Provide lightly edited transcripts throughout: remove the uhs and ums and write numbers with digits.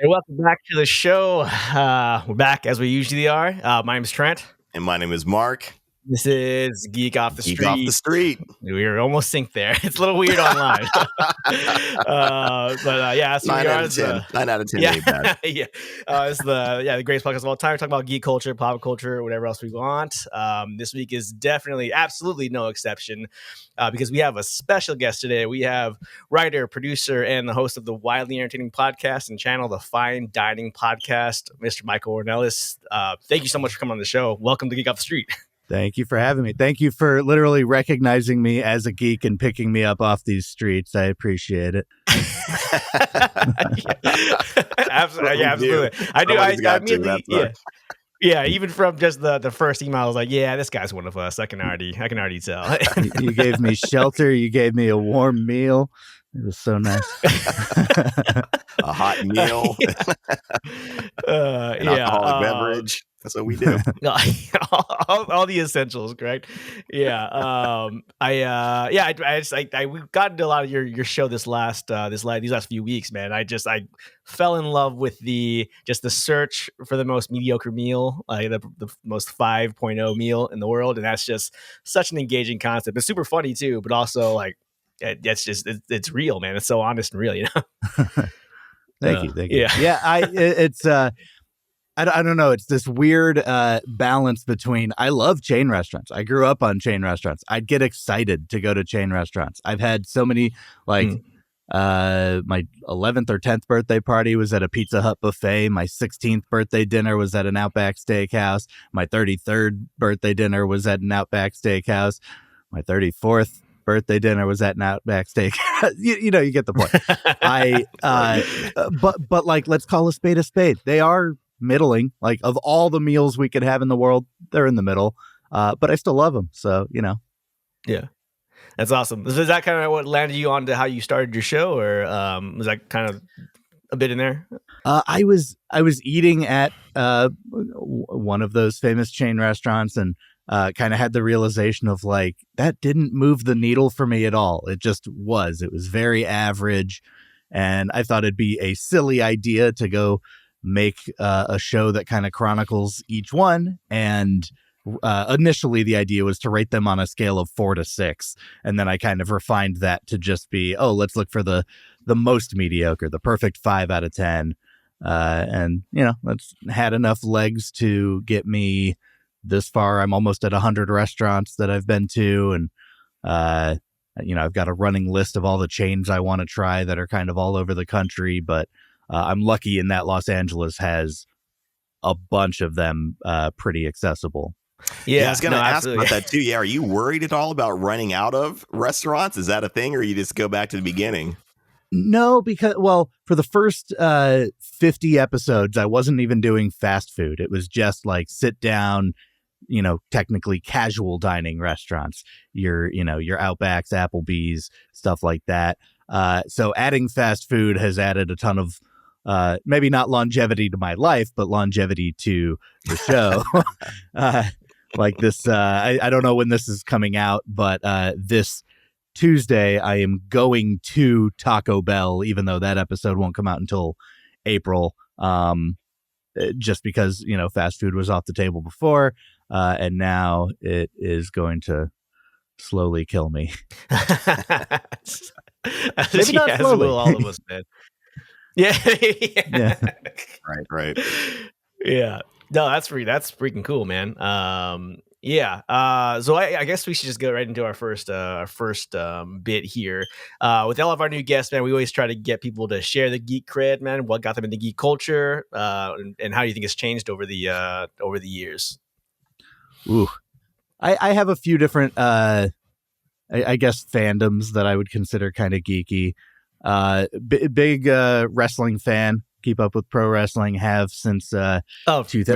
And welcome back to the show. We're back as we usually are. My name is Trent. And my name is Mark. This is Geek Off The Street. Geek Off The Street. We were almost synced there. It's a little weird online. Yeah, so 9 out of 10. 9 out of 10. Yeah, yeah. It's the greatest podcast of all time. We're talking about geek culture, pop culture, whatever else we want. This week is definitely, absolutely no exception because we have a special guest today. We have writer, producer, and the host of the widely entertaining podcast and channel, the Fine Dining Podcast, Mr. Michael Ornelas. Thank you so much for coming on the show. Welcome to Geek Off The Street. Thank you for having me. Thank you for literally recognizing me as a geek and picking me up off these streets. I appreciate it. Absolutely. I do. I immediately, yeah. Even from just the first email, I was like, yeah, this guy's one of us. I can already tell. You gave me shelter. You gave me a warm meal. It was so nice. A hot meal. An alcoholic beverage. That's what we do. all the essentials, correct? Yeah. We got into a lot of your show these last few weeks, man. I fell in love with the search for the most mediocre meal, like the most 5.0 meal in the world, and that's just such an engaging concept. It's super funny too, but also like it's real, man. It's so honest and real, you know. Thank you. Yeah. I don't know. It's this weird balance between, I love chain restaurants. I grew up on chain restaurants. I'd get excited to go to chain restaurants. I've had so many, my 11th or 10th birthday party was at a Pizza Hut buffet. My 16th birthday dinner was at an Outback Steakhouse. My 33rd birthday dinner was at an Outback Steakhouse. My 34th birthday dinner was at an Outback Steakhouse. you get the point. But like, let's call a spade a spade. They are middling. Like, of all the meals we could have in the world, they're in the middle. But I still love them. So, Yeah. That's awesome. Is that kind of what landed you on to how you started your show, or was that kind of a bit in there? I was eating at one of those famous chain restaurants and kind of had the realization of like, that didn't move the needle for me at all. It was very average. And I thought it'd be a silly idea to go make a show that kind of chronicles each one. And initially the idea was to rate them on a scale of 4 to 6. And then I kind of refined that to just be, let's look for the most mediocre, the perfect 5 out of 10. And, that's had enough legs to get me this far. I'm almost at 100 restaurants that I've been to. And, I've got a running list of all the chains I want to try that are kind of all over the country. But I'm lucky in that Los Angeles has a bunch of them pretty accessible. Yeah, I was going to ask about that too. Yeah, are you worried at all about running out of restaurants? Is that a thing, or you just go back to the beginning? No, because, for the first 50 episodes, I wasn't even doing fast food. It was just like sit down, technically casual dining restaurants, your Outbacks, Applebee's, stuff like that. So adding fast food has added a ton of maybe not longevity to my life, but longevity to the show. Like this, I don't know when this is coming out, but this Tuesday I am going to Taco Bell, even though that episode won't come out until April, just because, fast food was off the table before, and now it is going to slowly kill me. Maybe not slowly. All of us, man. Yeah. Right. Yeah. No, that's freaking cool, man. So I guess we should just go right into our first bit here. With all of our new guests, man, we always try to get people to share the geek cred, man. What got them into geek culture, and how do you think it's changed over the years? Ooh, I have a few different, I guess, fandoms that I would consider kind of geeky. Big wrestling fan. Keep up with pro wrestling. Have since very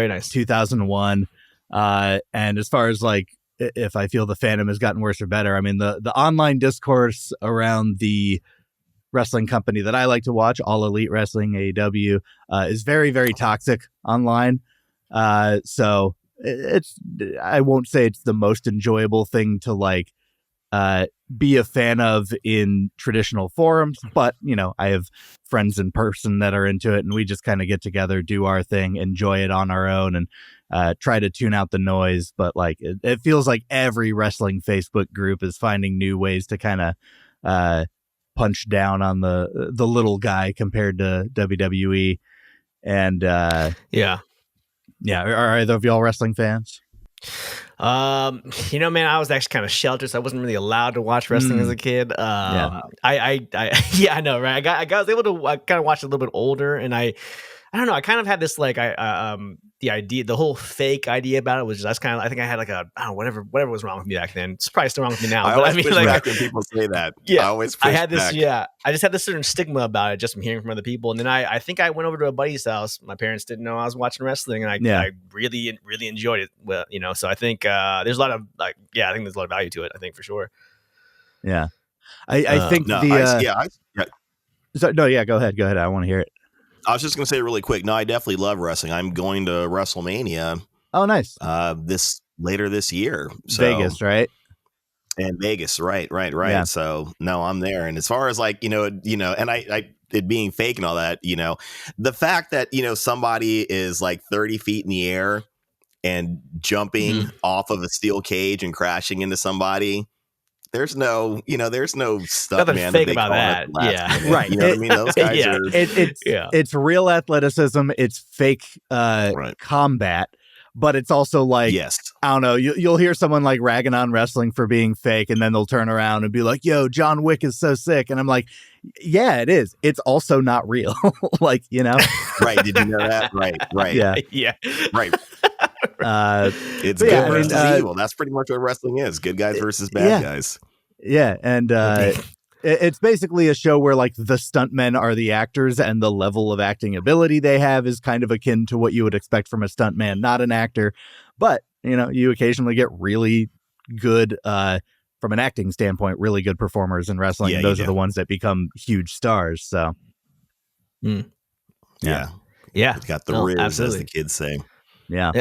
nice 2001. And as far as like, if I feel the fandom has gotten worse or better, I mean the online discourse around the wrestling company that I like to watch, All Elite Wrestling, AEW, is very, very toxic online. So I won't say it's the most enjoyable thing to like be a fan of in traditional forums, but I have friends in person that are into it, and we just kind of get together, do our thing, enjoy it on our own, and try to tune out the noise. But like it feels like every wrestling Facebook group is finding new ways to kind of punch down on the little guy compared to WWE. And are either of y'all wrestling fans? Man, I was actually kind of sheltered, so I wasn't really allowed to watch wrestling as a kid. I know, right? I was able to kind of watch it a little bit older, and I don't know. I kind of had this like the idea, the whole fake idea about it was just, I think I had like whatever was wrong with me back then. It's probably still wrong with me now. I always push back when people say that. Yeah, I always push back. I just had this certain stigma about it just from hearing from other people. And then I think I went over to a buddy's house. My parents didn't know I was watching wrestling, and I really, really enjoyed it. Well, so I think there's a lot of I think there's a lot of value to it. I think for sure. Yeah, I think go ahead. I want to hear it. I was just going to say really quick. No, I definitely love wrestling. I'm going to WrestleMania. Oh, nice. Later this year. So, Vegas, right? And Vegas, right. Yeah. So no, I'm there. And as far as like, and it being fake and all that, the fact that, somebody is like 30 feet in the air and jumping off of a steel cage and crashing into somebody. There's no stuff, nothing man. fake about that. Yeah. Right. You know what I mean? Those guys are. It's real athleticism. It's fake combat, but it's also like, I don't know. You'll hear someone like ragging on wrestling for being fake, and then they'll turn around and be like, "Yo, John Wick is so sick," and I'm like, "Yeah, it is. It's also not real." Like, Right? Did you know that? Right. Yeah. Right. It's good versus evil. That's pretty much what wrestling is. Good guys versus bad guys. Yeah. And it's basically a show where like the stuntmen are the actors, and the level of acting ability they have is kind of akin to what you would expect from a stuntman, not an actor. But, you occasionally get really good, from an acting standpoint, really good performers in wrestling. And those are the ones that become huge stars. So. Yeah. It's got the ribs, absolutely, as the kids say. Yeah.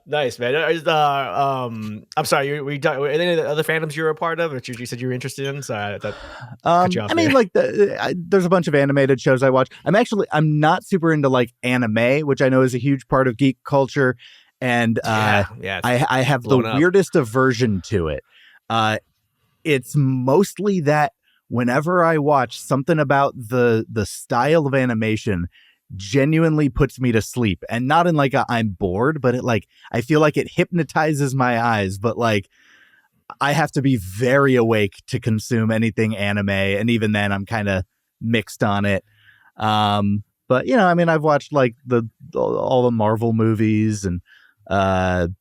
Nice, man. I'm sorry. Were there any other fandoms you were a part of, or you said you were interested in? Sorry, cut you off there. Like there's a bunch of animated shows I watch. I'm not super into like anime, which I know is a huge part of geek culture, and I have the weirdest aversion to it. It's mostly that whenever I watch something about the style of animation genuinely puts me to sleep, and not in like I'm bored, but I feel like it hypnotizes my eyes, but like I have to be very awake to consume anything anime, and even then I'm kind of mixed on it. But I've watched like all the Marvel movies, and the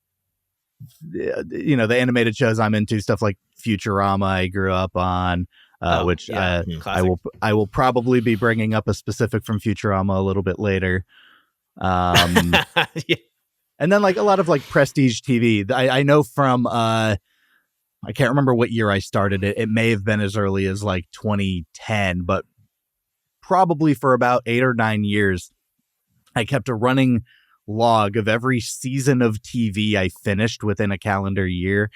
animated shows I'm into, stuff like Futurama I grew up on. Which I will probably be bringing up a specific from Futurama a little bit later. And then like a lot of like prestige TV. I know from I can't remember what year I started it. It may have been as early as like 2010, but probably for about 8 or 9 years, I kept a running log of every season of TV I finished within a calendar year.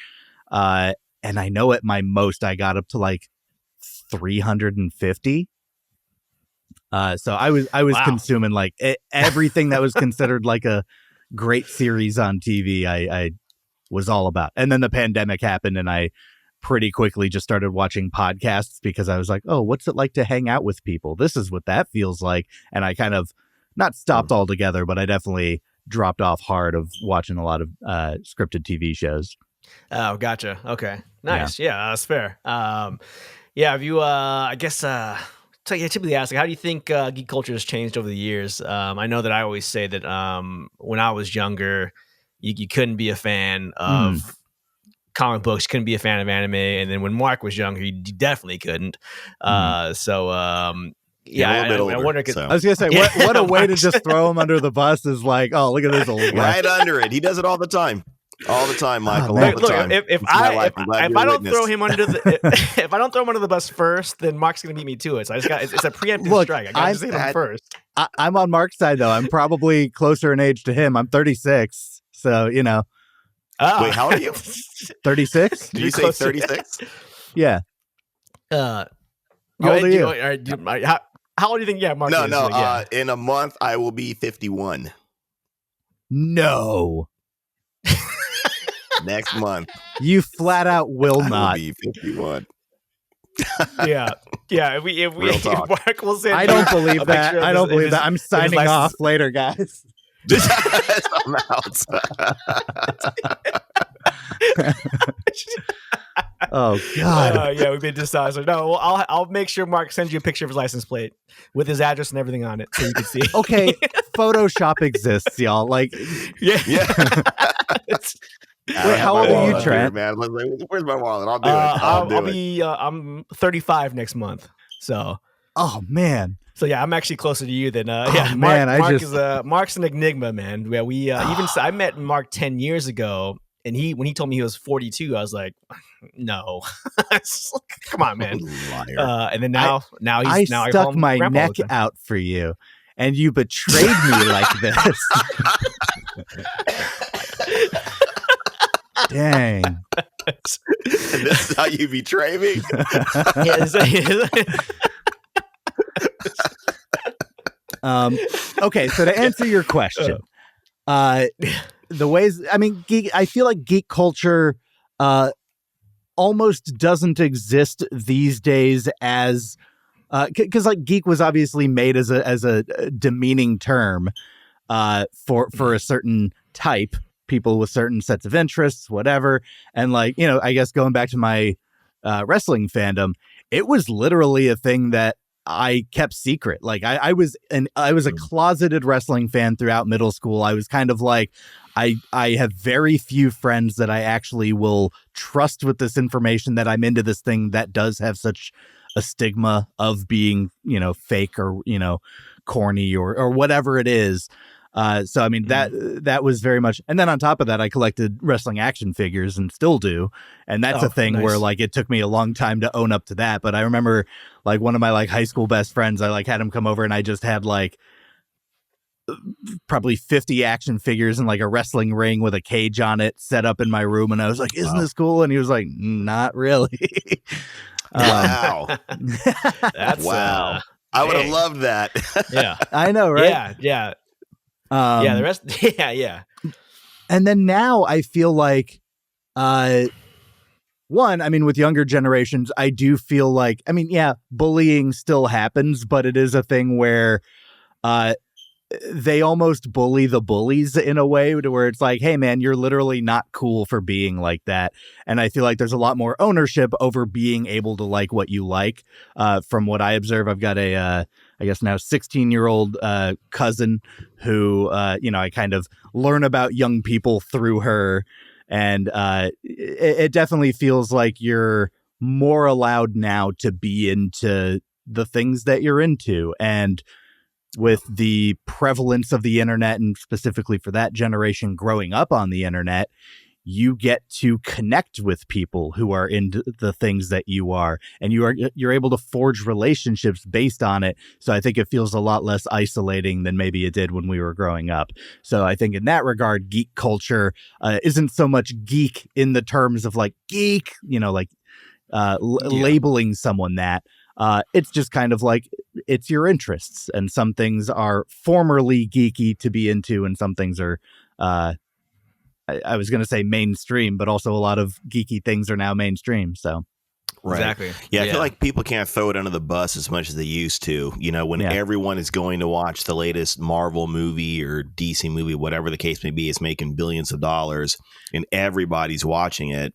And I know at my most I got up to like 350. So I was consuming like everything that was considered like a great series on TV. I was all about. And then the pandemic happened, and I pretty quickly just started watching podcasts because I was like, oh, what's it like to hang out with people? This is what that feels like. And I kind of not stopped altogether, but I definitely dropped off hard of watching a lot of scripted TV shows. Oh, gotcha. Okay. Nice. Yeah, that's fair. Have you, I guess, typically ask, how do you think geek culture has changed over the years? I know that I always say that when I was younger, you couldn't be a fan of comic books, couldn't be a fan of anime. And then when Mark was younger, you definitely couldn't. I wonder. So. I was going to say, what a way to just throw him under the bus is like, oh, look at this old guy. Right under it. He does it all the time. All the time, Michael. All the time. If I don't throw him under the bus first, then Mark's gonna beat me to it. So it's a preemptive strike. I gotta just hit him first. I'm on Mark's side though. I'm probably closer in age to him. I'm 36, so Wait, how old are you? 36. Did you say 36? Yeah. How old are you? How old do you think? Yeah, Mark. No, is, no. yeah. In a month, I will be 51. No. Next month, You flat out will I not. will be 51. Yeah. If Real talk. Mark will send I you don't a believe that. picture of I don't his- believe his- that. I'm signing license- off later, guys. I'm out. Oh God. Yeah, we've been decided. No, well, I'll make sure Mark sends you a picture of his license plate with his address and everything on it, so you can see. Okay, Photoshop exists, y'all. Like, Yeah. It's- Wait, I have how my old are you, wallet here, Trent? man? Where's my wallet? I'll do it. I'll be. I'm 35 next month, so oh man. yeah, I'm actually closer to you than. Oh, Yeah, man, Mark's an enigma, man. Yeah, we I met Mark 10 years ago, and when he told me he was 42, I was like, no, come on, man. Liar. And then now I I call stuck him my grandpa all neck the time. out for you, and you betrayed me like this. Dang. And this is how you betray me? Okay, so to answer your question, the ways, I mean, I feel like geek culture almost doesn't exist these days as because like geek was obviously made as a demeaning term for a certain type, people with certain sets of interests, whatever. And like, you know, I guess going back to my wrestling fandom, it was literally a thing that I kept secret. Like I was a closeted wrestling fan throughout middle school. I was kind of like, I have very few friends that I actually will trust with this information, that I'm into this thing that does have such a stigma of being, you know, fake or, you know, corny or whatever it is. So I mean that was very much, and then on top of that, I collected wrestling action figures and still do, and that's a thing where like it took me a long time to own up to that. But I remember like one of my like high school best friends, I like had him come over and I just had like probably 50 action figures and like a wrestling ring with a cage on it set up in my room, and I was like, "Isn't this cool?" And he was like, "Not really." Wow. That's Wow. I would have loved that. Yeah, I know, right? Yeah. Yeah, the rest. Yeah. And then now I feel like, one, I mean, with younger generations, I do feel like, I mean, yeah, bullying still happens, but it is a thing where they almost bully the bullies in a way to where it's like, hey, man, you're literally not cool for being like that. And I feel like there's a lot more ownership over being able to like what you like. From what I observe, I've got a, I guess now 16-year-old cousin who, you know, I kind of learn about young people through her. And it definitely feels like you're more allowed now to be into the things that you're into. And with the prevalence of the internet, and specifically for that generation growing up on the internet, you get to connect with people who are into the things that you are, and you're able to forge relationships based on it. So I think it feels a lot less isolating than maybe it did when we were growing up. So I think in that regard, geek culture isn't so much geek in the terms of like geek, you know, like labeling someone that. It's just kind of like, it's your interests, and some things are formerly geeky to be into, and some things are, I was going to say mainstream, but also a lot of geeky things are now mainstream. So, right. Exactly. Yeah, I feel like people can't throw it under the bus as much as they used to. You know, when everyone is going to watch the latest Marvel movie or DC movie, whatever the case may be, it's making billions of dollars, and everybody's watching it.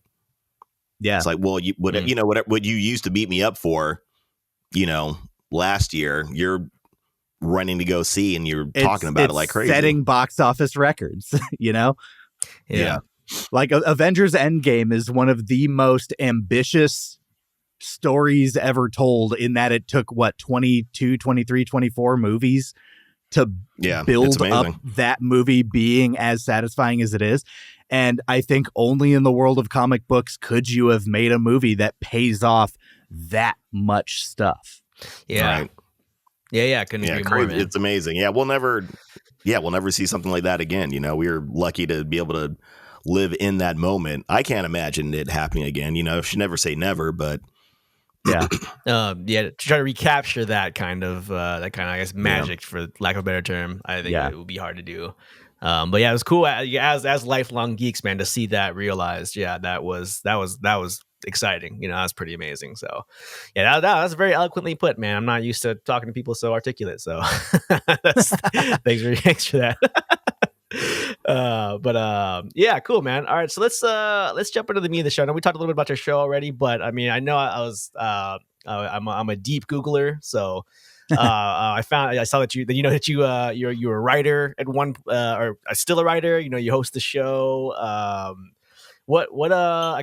Yeah, it's like, well, you know what you used to beat me up for, you know, last year, you're running to go see, and you're talking about it like crazy. Setting box office records, you know? Yeah. Like Avengers Endgame is one of the most ambitious stories ever told, in that it took 22, 23, 24 movies to build up that movie being as satisfying as it is. And I think only in the world of comic books could you have made a movie that pays off that much stuff. Yeah. Right. Yeah. Couldn't agree more, man. It's amazing. Yeah. We'll never see something like that again. You know, we were lucky to be able to live in that moment. I can't imagine it happening again. You know, should never say never, but Yeah. To try to recapture that kind of I guess magic, for lack of a better term. I think it would be hard to do. But yeah, it was cool as lifelong geeks, man, to see that realized. Yeah, that was exciting. You know, that was pretty amazing. So yeah, that was very eloquently put, man. I'm not used to talking to people so articulate. So thanks for that. Yeah, cool, man. All right, so let's jump into the meat of the show. Now, we talked a little bit about your show already, but I mean, I know I'm a deep Googler, so I saw that you're a writer at one or still a writer. You know, you host the show. I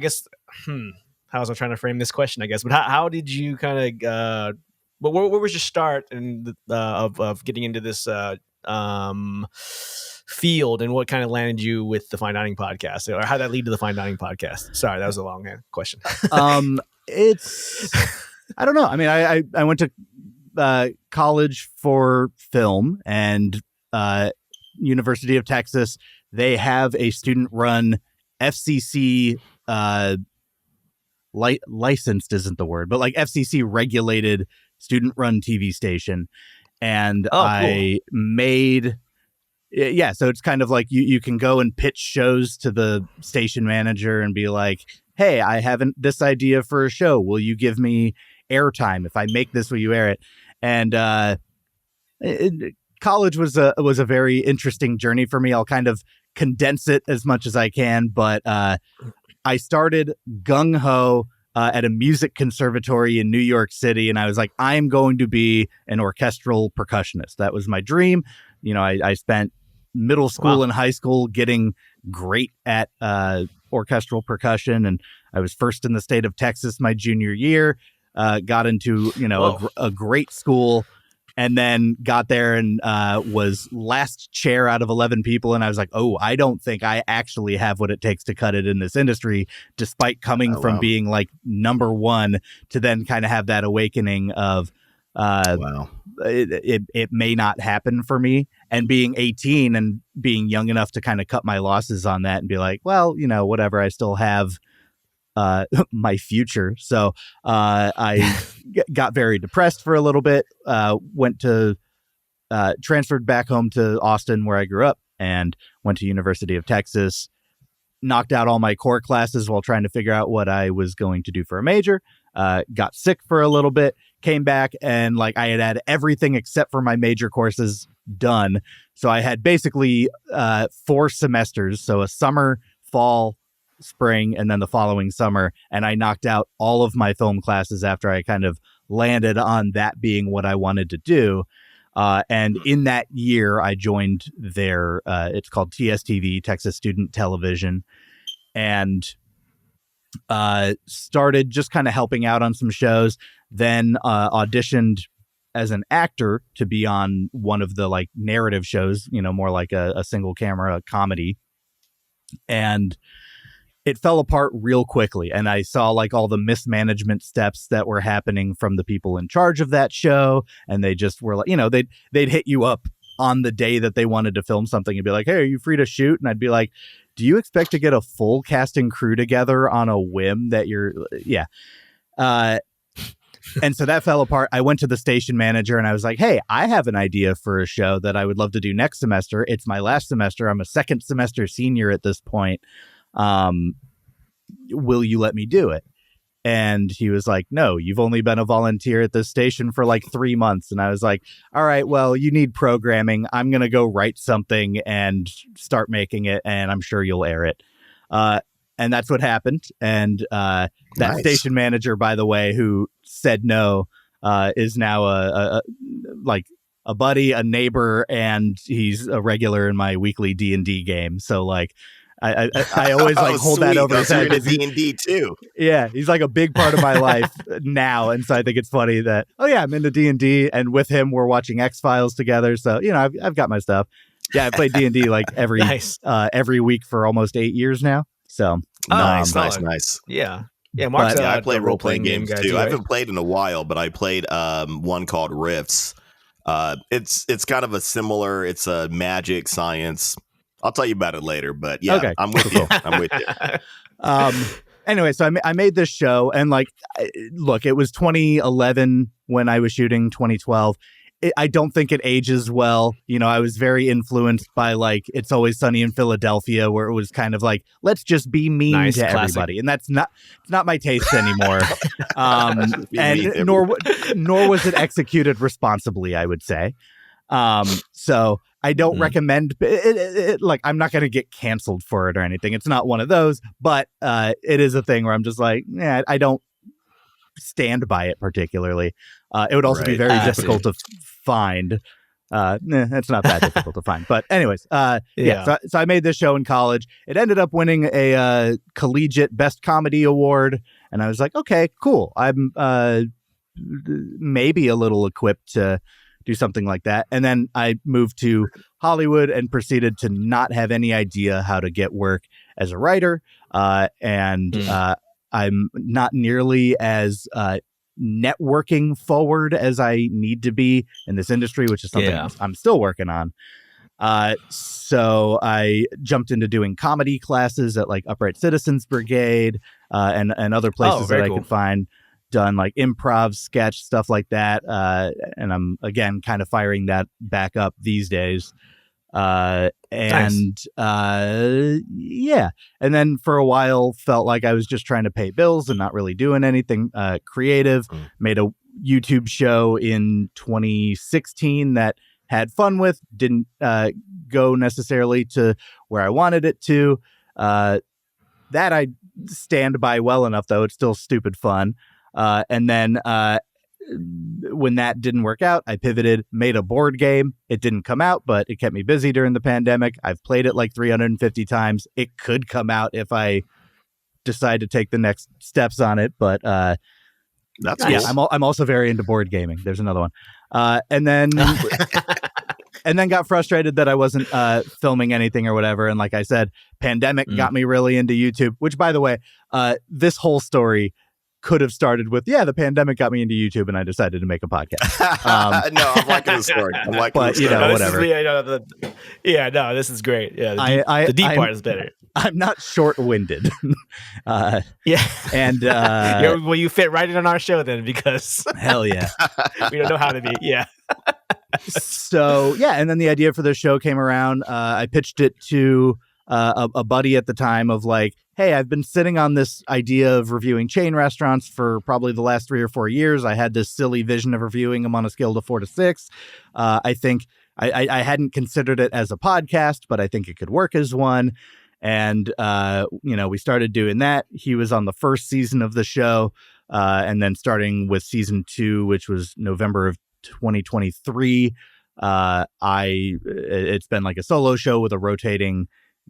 guess how was I trying to frame this question? I guess, but how did you kind of but where was your start of getting into this field, and what kind of landed you with the Fine Dining podcast, or how did that lead to the Fine Dining podcast? Sorry, that was a long question. It's I don't know. I mean, I went to college for film, and University of Texas, they have a student-run FCC licensed isn't the word, but like FCC regulated student-run TV station, and I made. Yeah, so it's kind of like you can go and pitch shows to the station manager and be like, hey, I have this idea for a show. Will you give me airtime? If I make this, will you air it? And college was a very interesting journey for me. I'll kind of condense it as much as I can. But I started gung-ho at a music conservatory in New York City. And I was like, I am going to be an orchestral percussionist. That was my dream. You know, I spent middle school and high school getting great at orchestral percussion, and I was first in the state of Texas my junior year. Got into a great school, and then got there and was last chair out of 11 people, and I was like, oh, I don't think I actually have what it takes to cut it in this industry, despite coming from being like number one, to then kind of have that awakening of it may not happen for me, and being 18 and being young enough to kind of cut my losses on that and be like, well, you know, whatever, I still have my future. So I got very depressed for a little bit, transferred back home to Austin where I grew up, and went to University of Texas, knocked out all my core classes while trying to figure out what I was going to do for a major. Got sick for a little bit, came back, and like I had everything except for my major courses done. So I had basically 4 semesters. So a summer, fall, spring, and then the following summer. And I knocked out all of my film classes after I kind of landed on that being what I wanted to do. And in that year, I joined their, it's called TSTV, Texas Student Television, and started just kind of helping out on some shows, then auditioned as an actor to be on one of the like narrative shows, you know, more like a single camera comedy. And it fell apart real quickly. And I saw like all the mismanagement steps that were happening from the people in charge of that show. And they just were like, you know, they'd hit you up on the day that they wanted to film something and be like, hey, are you free to shoot? And I'd be like, do you expect to get a full cast and crew together on a whim that and so that fell apart. I went to the station manager and I was like, hey, I have an idea for a show that I would love to do next semester. It's my last semester. I'm a second semester senior at this point. Will you let me do it? And he was like, no, you've only been a volunteer at this station for like 3 months. And I was like, all right, well, you need programming. I'm going to go write something and start making it, and I'm sure you'll air it. And that's what happened. And that station manager, by the way, who said no, is now a buddy, a neighbor, and he's a regular in my weekly D&D game. So like, I always like hold that over his head. D&D too. Yeah, he's like a big part of my life now, and so I think it's funny that I'm into D&D, and with him we're watching X-Files together. So you know, I've got my stuff. Yeah, I played D&D like every week for almost 8 years now. So nice. Yeah. Mark's I play role-playing games too. Right? I haven't played in a while, but I played one called Rifts. It's kind of a similar. It's a magic science I'll tell you about it later. But yeah, Okay. I'm with you. I'm with you. Anyway, so I made this show, and like, look, it was 2011 when I was shooting 2012. I don't think it ages well. You know, I was very influenced by like It's Always Sunny in Philadelphia, where it was kind of like, let's just be mean to classic. everybody, and it's not my taste anymore. And nor was it executed responsibly, I would say. So I don't recommend it. Like, I'm not going to get canceled for it or anything. It's not one of those, but it is a thing where I'm just like, yeah, I don't stand by it particularly. It would also be very difficult to find. It's not that difficult to find, but anyways, So I made this show in college. It ended up winning a collegiate best comedy award, and I was like, okay, cool. I'm maybe a little equipped to do something like that. And then I moved to Hollywood and proceeded to not have any idea how to get work as a writer. I'm not nearly as networking forward as I need to be in this industry, which is something I'm still working on. So I jumped into doing comedy classes at like Upright Citizens Brigade and other places that I could find. Done like improv, sketch, stuff like that. And I'm, again, kind of firing that back up these days. And then for a while felt like I was just trying to pay bills and not really doing anything creative. Made a YouTube show in 2016 that had fun with, didn't go necessarily to where I wanted it to. That I stand by well enough, though. It's still stupid fun. And then when that didn't work out, I pivoted, made a board game. It didn't come out, but it kept me busy during the pandemic. I've played it like 350 times. It could come out if I decide to take the next steps on it. But that's cool. I'm also very into board gaming. There's another one. And then got frustrated that I wasn't filming anything or whatever. And like I said, pandemic got me really into YouTube, which, by the way, this whole story could have started with, the pandemic got me into YouTube and I decided to make a podcast. No, I'm liking the story. But, you know, whatever. This is great. Yeah, the deep part is better. I'm not short-winded. And well, you fit right in on our show then, because hell yeah, we don't know how to be. Yeah. So and then the idea for the show came around. I pitched it to a buddy at the time of like, hey, I've been sitting on this idea of reviewing chain restaurants for probably the last 3 or 4 years. I had this silly vision of reviewing them on a scale of 4 to 6. I think I hadn't considered it as a podcast, but I think it could work as one. And, we started doing that. He was on the first season of the show. And then starting with season 2, which was November of 2023, it's been like a solo show with a rotating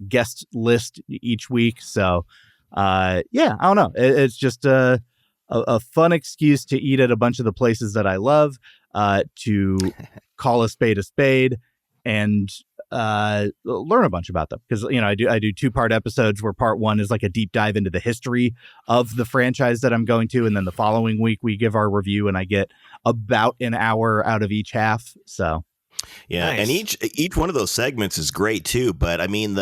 guest list each week. So I don't know, it's just a fun excuse to eat at a bunch of the places that I love, to call a spade and learn a bunch about them, because I do 2-part episodes where part 1 is like a deep dive into the history of the franchise that I'm going to, and then the following week we give our review and I get about an hour out of each half. So nice. And each one of those segments is great too. But I mean,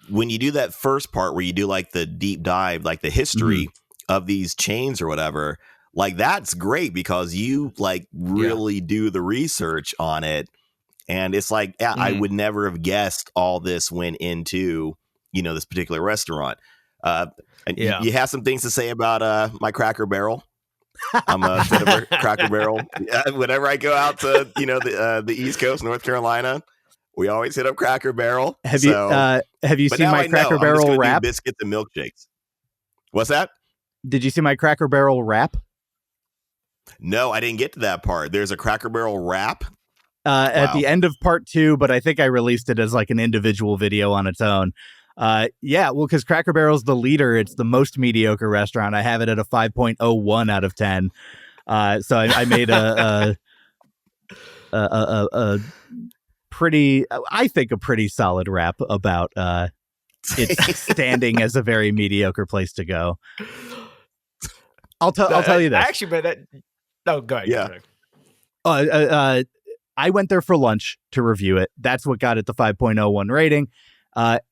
when you do that first part where you do like the deep dive, like the history of these chains or whatever, like that's great because you like really do the research on it. And it's like, I would never have guessed all this went into, this particular restaurant. And you have some things to say about my Cracker Barrel. I'm a bit of a Cracker Barrel. Whenever I go out to, the East Coast, North Carolina, we always hit up Cracker Barrel. Have you seen my Cracker Barrel wrap? Biscuits and milkshakes. What's that? Did you see my Cracker Barrel wrap? No, I didn't get to that part. There's a Cracker Barrel wrap. At the end of part 2, but I think I released it as like an individual video on its own. Because Cracker Barrel's the leader. It's the most mediocre restaurant. I have it at a 5.01 out of 10. So I made a pretty, I think, a pretty solid rap about its standing as a very mediocre place to go. I'll tell you this. Actually, but that. Oh, go ahead. Yeah. I went there for lunch to review it. That's what got it the 5.01 rating.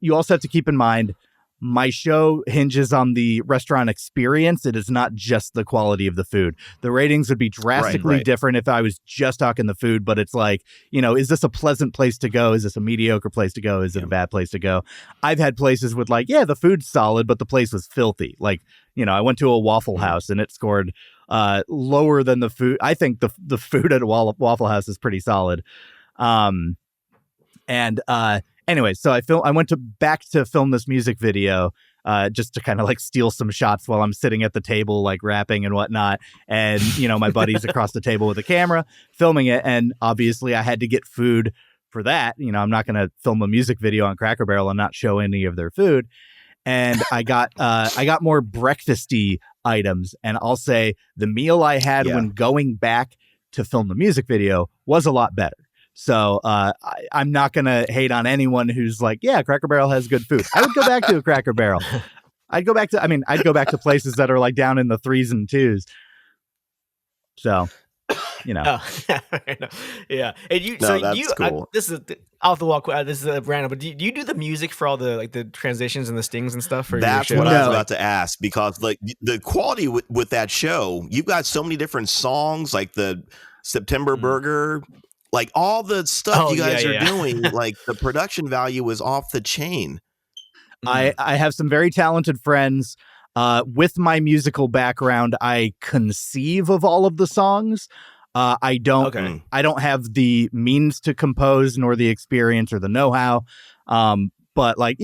You also have to keep in mind, my show hinges on the restaurant experience. It is not just the quality of the food. The ratings would be drastically different if I was just talking the food, but it's like, is this a pleasant place to go? Is this a mediocre place to go? Is it a bad place to go? I've had places with like, the food's solid, but the place was filthy. Like, I went to a Waffle House and it scored lower than the food. I think the food at a Waffle House is pretty solid. Anyway, so I went back to film this music video just to kind of like steal some shots while I'm sitting at the table, like rapping and whatnot. And, my buddy's across the table with a camera filming it. And obviously I had to get food for that. I'm not going to film a music video on Cracker Barrel and not show any of their food. And I got more breakfasty items. And I'll say the meal I had when going back to film the music video was a lot better. So I'm not going to hate on anyone who's like, Cracker Barrel has good food. I would go back to a Cracker Barrel. I'd go back to places that are like down in the 3s and 2s. So, yeah. And cool. This is off the wall. This is random, but do you do the music for all the like the transitions and the stings and stuff? For That's your show? what I was about to ask, because like the quality with that show, you've got so many different songs, like the September Burger. Like all the stuff you guys are doing, like the production value is off the chain. I have some very talented friends. With my musical background, I conceive of all of the songs. I don't have the means to compose, nor the experience or the know-how. But like,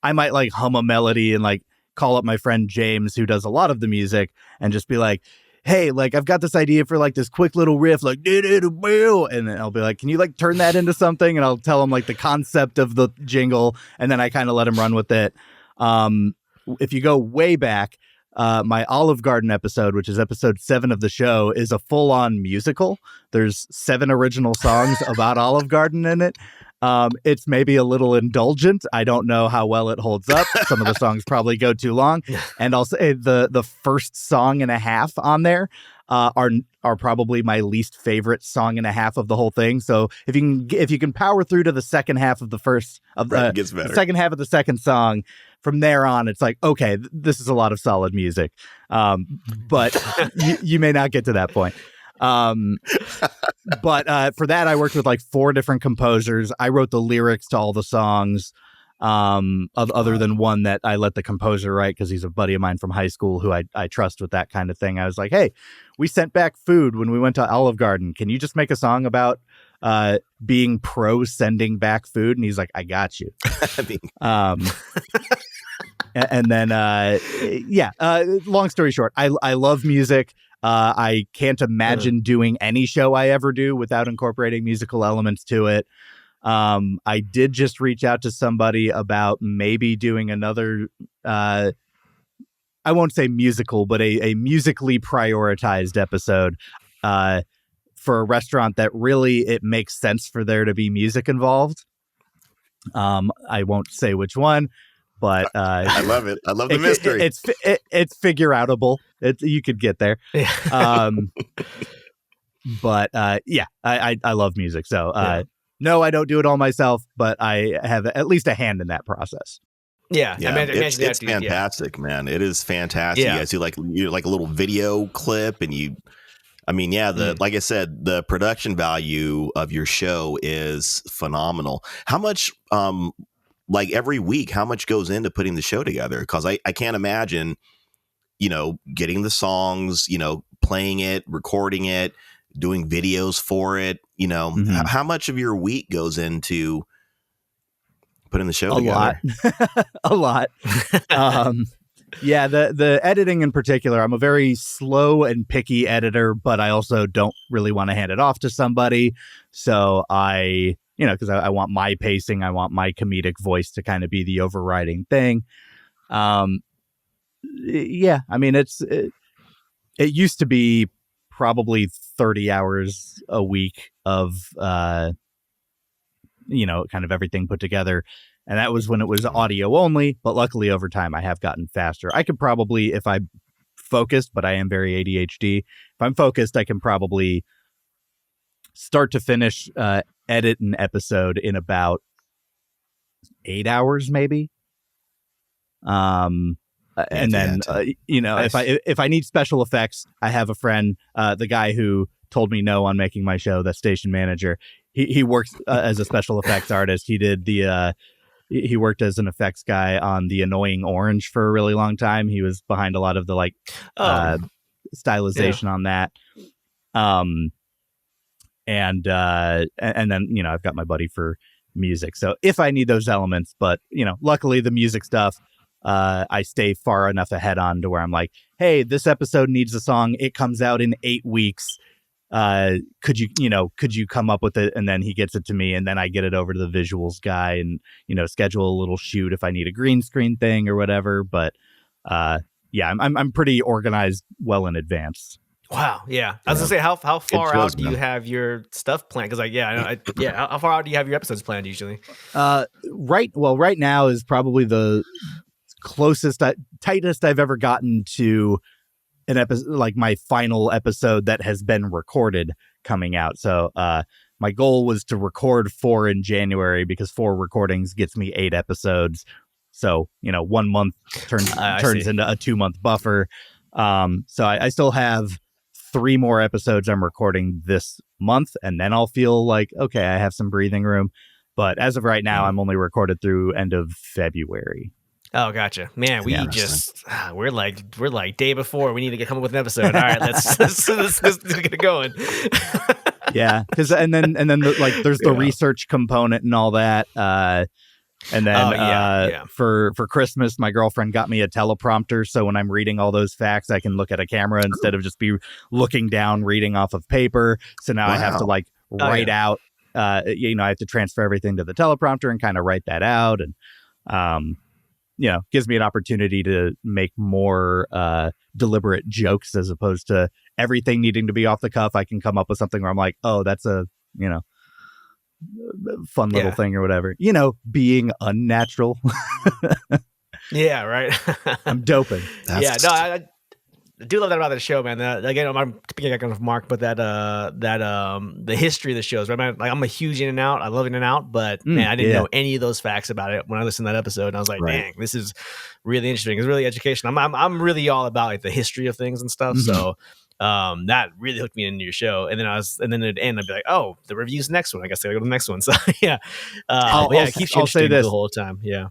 I might like hum a melody and like call up my friend James, who does a lot of the music, and just be like, hey, like I've got this idea for like this quick little riff, like and then I'll be like, can you like turn that into something? And I'll tell him like the concept of the jingle, and then I kind of let him run with it. If you go way back, my Olive Garden episode, which is episode 7 of the show, is a full-on musical. There's 7 original songs about Olive Garden in it. It's maybe a little indulgent. I don't know how well it holds up. Some of the songs probably go too long. And I'll say the first song and a half on there are probably my least favorite song and a half of the whole thing. So if you can power through to the second half of the second half of the second song, from there on, it's like, okay, this is a lot of solid music. But you may not get to that point. But for that, I worked with like 4 different composers. I wrote the lyrics to all the songs, other than one that I let the composer write because he's a buddy of mine from high school who I trust with that kind of thing. I was like, hey, we sent back food when we went to Olive Garden. Can you just make a song about being pro sending back food? And he's like, I got you. And then, long story short, I love music. I can't imagine doing any show I ever do without incorporating musical elements to it. I did just reach out to somebody about maybe doing another, I won't say musical, but a musically prioritized episode for a restaurant that really it makes sense for there to be music involved. I won't say which one. But I love it. I love the mystery. It's figure outable. You could get there. But I love music. So no, I don't do it all myself, but I have at least a hand in that process. It's fantastic, man. It is fantastic. You guys do like a little video clip, and like I said, the production value of your show is phenomenal. How much like every week, how much goes into putting the show together? Because I can't imagine, getting the songs, playing it, recording it, doing videos for it. How much of your week goes into putting the show together? A lot. The editing in particular, I'm a very slow and picky editor, but I also don't really want to hand it off to somebody. So because I want my pacing, I want my comedic voice to kind of be the overriding thing. It used to be probably 30 hours a week of, kind of everything put together. And that was when it was audio only, but luckily over time I have gotten faster. I could probably, if I focused, but I am very ADHD. If I'm focused, I can probably start to finish edit an episode in about 8 hours, maybe. And then Nice. if I need special effects, I have a friend, the guy who told me no on making my show, the station manager. He works as a special effects artist. He did he worked as an effects guy on The Annoying Orange for a really long time. He was behind a lot of the stylization on that. And then, I've got my buddy for music. So if I need those elements, but, luckily the music stuff, I stay far enough ahead on to where I'm like, hey, this episode needs a song. It comes out in 8 weeks. Could you come up with it? And then he gets it to me, and then I get it over to the visuals guy and, schedule a little shoot if I need a green screen thing or whatever. But, I'm pretty organized well in advance. Wow. Yeah. I was gonna say, how far out do you have your stuff planned? Because how far out do you have your episodes planned usually? Right now is probably the closest, tightest I've ever gotten to an episode, like my final episode that has been recorded coming out. So my goal was to record 4 in January because 4 recordings gets me 8 episodes. So 1 month turns into a 2-month buffer. So I still have 3 more episodes I'm recording this month, and then I'll feel like, okay, I have some breathing room. But as of right now, I'm only recorded through end of February. Oh, gotcha, man. We we're like day before. We need to come up with an episode. All right, let's get it going. Yeah, because and then there's the research component and all that. And then for Christmas, my girlfriend got me a teleprompter, so when I'm reading all those facts, I can look at a camera instead of just be looking down, reading off of paper. So now I have to write out. I have to transfer everything to the teleprompter and kind of write that out, and gives me an opportunity to make more deliberate jokes as opposed to everything needing to be off the cuff. I can come up with something where I'm like, oh, that's a fun little thing or whatever, being unnatural. Yeah, right. I'm doping. I do love that about the show, man. Again, I'm picking up on Mark, but the history of the shows, right? I'm a huge In and Out. I love In and Out, but man, I didn't know any of those facts about it when I listened to that episode. And I was like, dang, this is really interesting. It's really educational. I'm really all about the history of things and stuff. Mm-hmm. So that really hooked me into your show. And then at the end, I'd be like, oh, the review's next one. I guess I gotta go to the next one. So yeah. It keeps you interested the whole time. Yeah.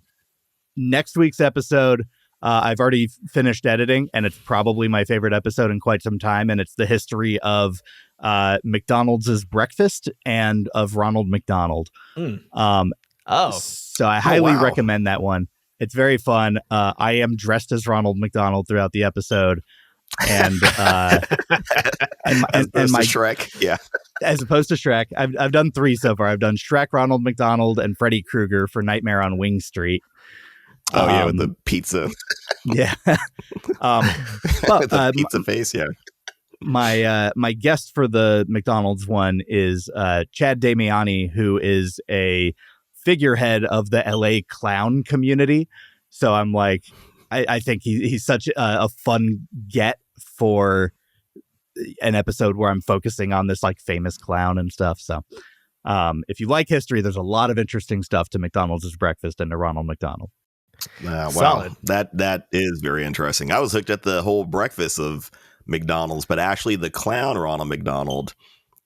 Next week's episode, I've already finished editing, and it's probably my favorite episode in quite some time. And it's the history of McDonald's breakfast and of Ronald McDonald. So I highly recommend that one. It's very fun. I am dressed as Ronald McDonald throughout the episode. And as opposed to Shrek, as opposed to Shrek, I've done 3 so far. I've done Shrek, Ronald McDonald, and Freddy Krueger for Nightmare on Wing Street. With the pizza. Yeah. With the pizza face, yeah. My guest for the McDonald's one is Chad Damiani, who is a figurehead of the LA clown community. So I'm like, I think he's such a fun get for an episode where I'm focusing on this famous clown and stuff. So if you like history, there's a lot of interesting stuff to McDonald's breakfast and to Ronald McDonald. Wow, solid. That is very interesting. I was hooked at the whole breakfast of McDonald's, but actually the clown Ronald McDonald,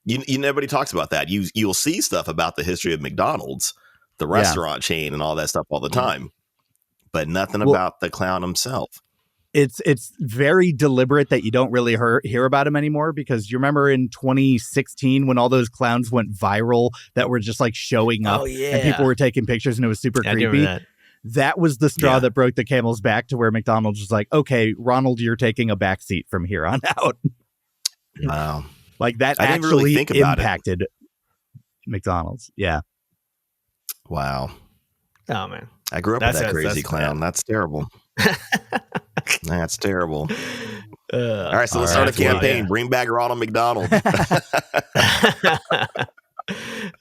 nobody talks about that. You'll see stuff about the history of McDonald's, the restaurant chain, and all that stuff all the time, but nothing about the clown himself. It's very deliberate that you don't really hear about him anymore, because you remember in 2016 when all those clowns went viral that were just showing up and people were taking pictures and it was super creepy. That was the straw that broke the camel's back to where McDonald's was like, okay, Ronald, you're taking a backseat from here on out. Wow. That I didn't really think about impacted McDonald's. Yeah. Wow. Oh, man. I grew up with that crazy clown. That's terrible. That's terrible. All right, so let's start a campaign. Bring back Ronald McDonald.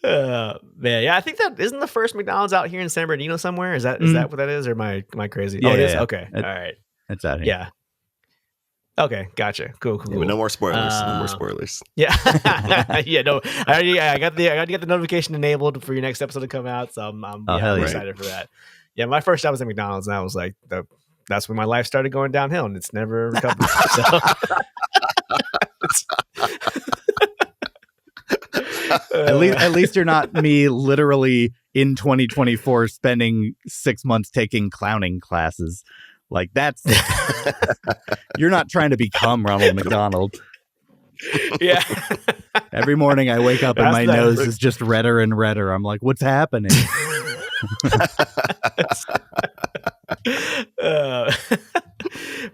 Man, I think that isn't the first McDonald's out here in San Bernardino somewhere. Is that what that is, or am I crazy? Yeah, it is. Yeah. Okay, all right. It's out here. Yeah. Okay, gotcha. Cool. Yeah, but no more spoilers. No more spoilers. Yeah, yeah. No, I got to get the notification enabled for your next episode to come out. So I'm excited for that. Yeah, my first job was at McDonald's, and I was like, that's when my life started going downhill, and it's never recovered. So. At least you're not me literally in 2024 spending 6 months taking clowning classes. Like that's you're not trying to become Ronald McDonald. Yeah. Every morning I wake up and my nose is just redder and redder. I'm like, what's happening?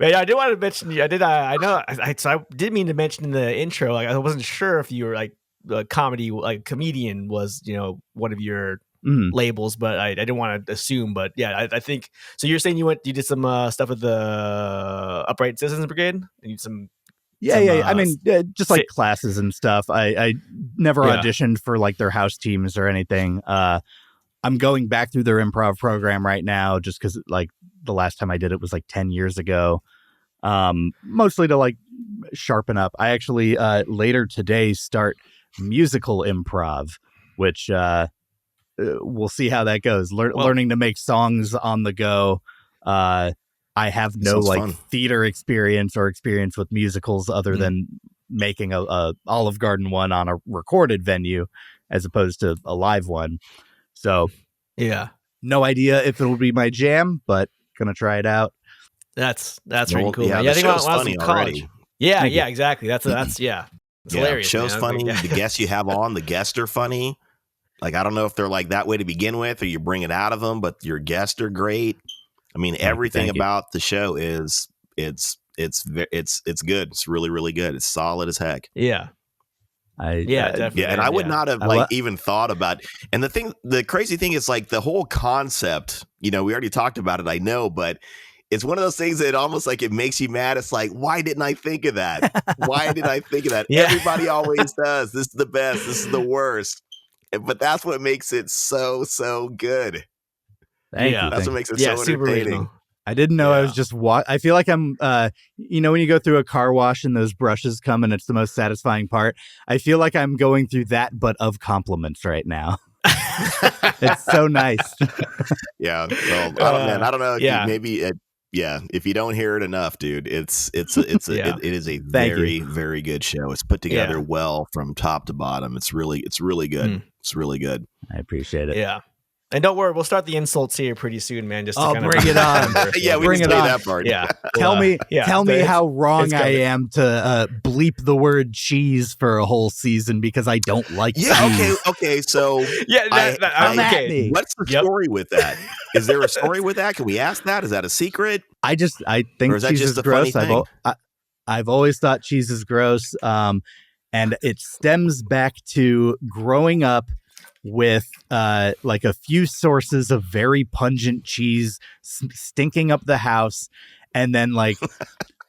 Man, I did want to mention you. I did mean to mention in the intro. Like, I wasn't sure if you were like a comedian was, one of your labels, but I didn't want to assume. But yeah, I think so. You're saying you did some stuff with the Upright Citizens Brigade, and you did some. Yeah. I mean, just like classes and stuff. I never auditioned for like their house teams or anything. I'm going back through their improv program right now, just because like the last time I did it was like 10 years ago. Mostly to like sharpen up. I actually later today start musical improv, which we'll see how that goes. Learning to make songs on the go. I have no like theater experience or experience with musicals other than making a Olive Garden one on a recorded venue as opposed to a live one. So yeah, no idea if it'll be my jam, but gonna try it out. That's really cool. Yeah, I think show's funny already. Yeah, exactly. That's it's hilarious. Show's funny. The guests you have on, the guests are funny. Like, I don't know if they're like that way to begin with, or you bring it out of them, but your guests are great. I mean, everything about the show is it's good. It's really, really good. It's solid as heck. Yeah. Definitely. Yeah, and I would not have even thought about. And the crazy thing is like the whole concept. We already talked about it. I know, but it's one of those things that almost like it makes you mad. It's like, why didn't I think of that? Why did I think of that? Yeah. Everybody always does. This is the best. This is the worst. But that's what makes it so good. Thank you. That's what makes it so entertaining. Original. I didn't know I was just I feel like I'm when you go through a car wash and those brushes come and it's the most satisfying part. I feel like I'm going through that, but of compliments right now. It's so nice. Yeah. Well, I don't know. If you don't hear it enough, dude, it is a very, very good show. It's put together well from top to bottom. It's really good. It's really good. I appreciate it. Yeah. And don't worry, we'll start the insults here pretty soon, man. Just to kind bring it on. Yeah, we bring can say that part. Yeah. Tell me how wrong I am to bleep the word cheese for a whole season because I don't like cheese. Okay. So okay. What's the story with that? Is there a story with that? Can we ask that? Is that a secret? I think cheese is gross. I've always thought cheese is gross, and it stems back to growing up with like a few sources of very pungent cheese stinking up the house. And then like,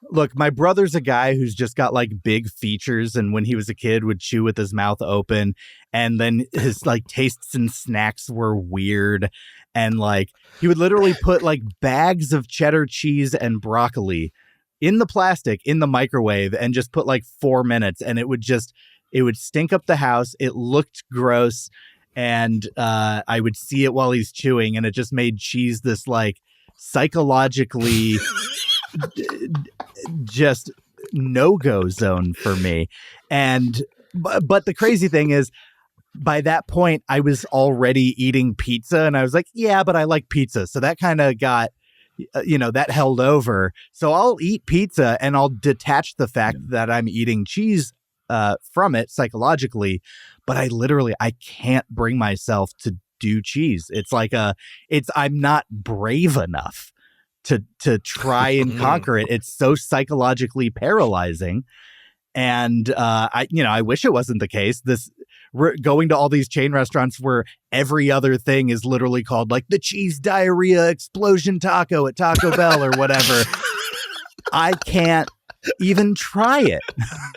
look, my brother's a guy who's just got like big features. And when he was a kid would chew with his mouth open. And then his like tastes and snacks were weird. And like, he would literally put like bags of cheddar cheese and broccoli in the plastic in the microwave and just put like 4 minutes. And it would stink up the house. It looked gross. And I would see it while he's chewing, and it just made cheese this like psychologically just no-go zone for me. And but the crazy thing is, by that point, I was already eating pizza, and I was like, yeah, but I like pizza, so that kind of got that held over. So I'll eat pizza, and I'll detach the fact that I'm eating cheese from it psychologically. But I can't bring myself to do cheese. It's like I'm not brave enough to try and conquer it. It's so psychologically paralyzing. And I wish it wasn't the case. Going to all these chain restaurants where every other thing is literally called like the cheese diarrhea explosion taco at Taco Bell or whatever. I can't even try it.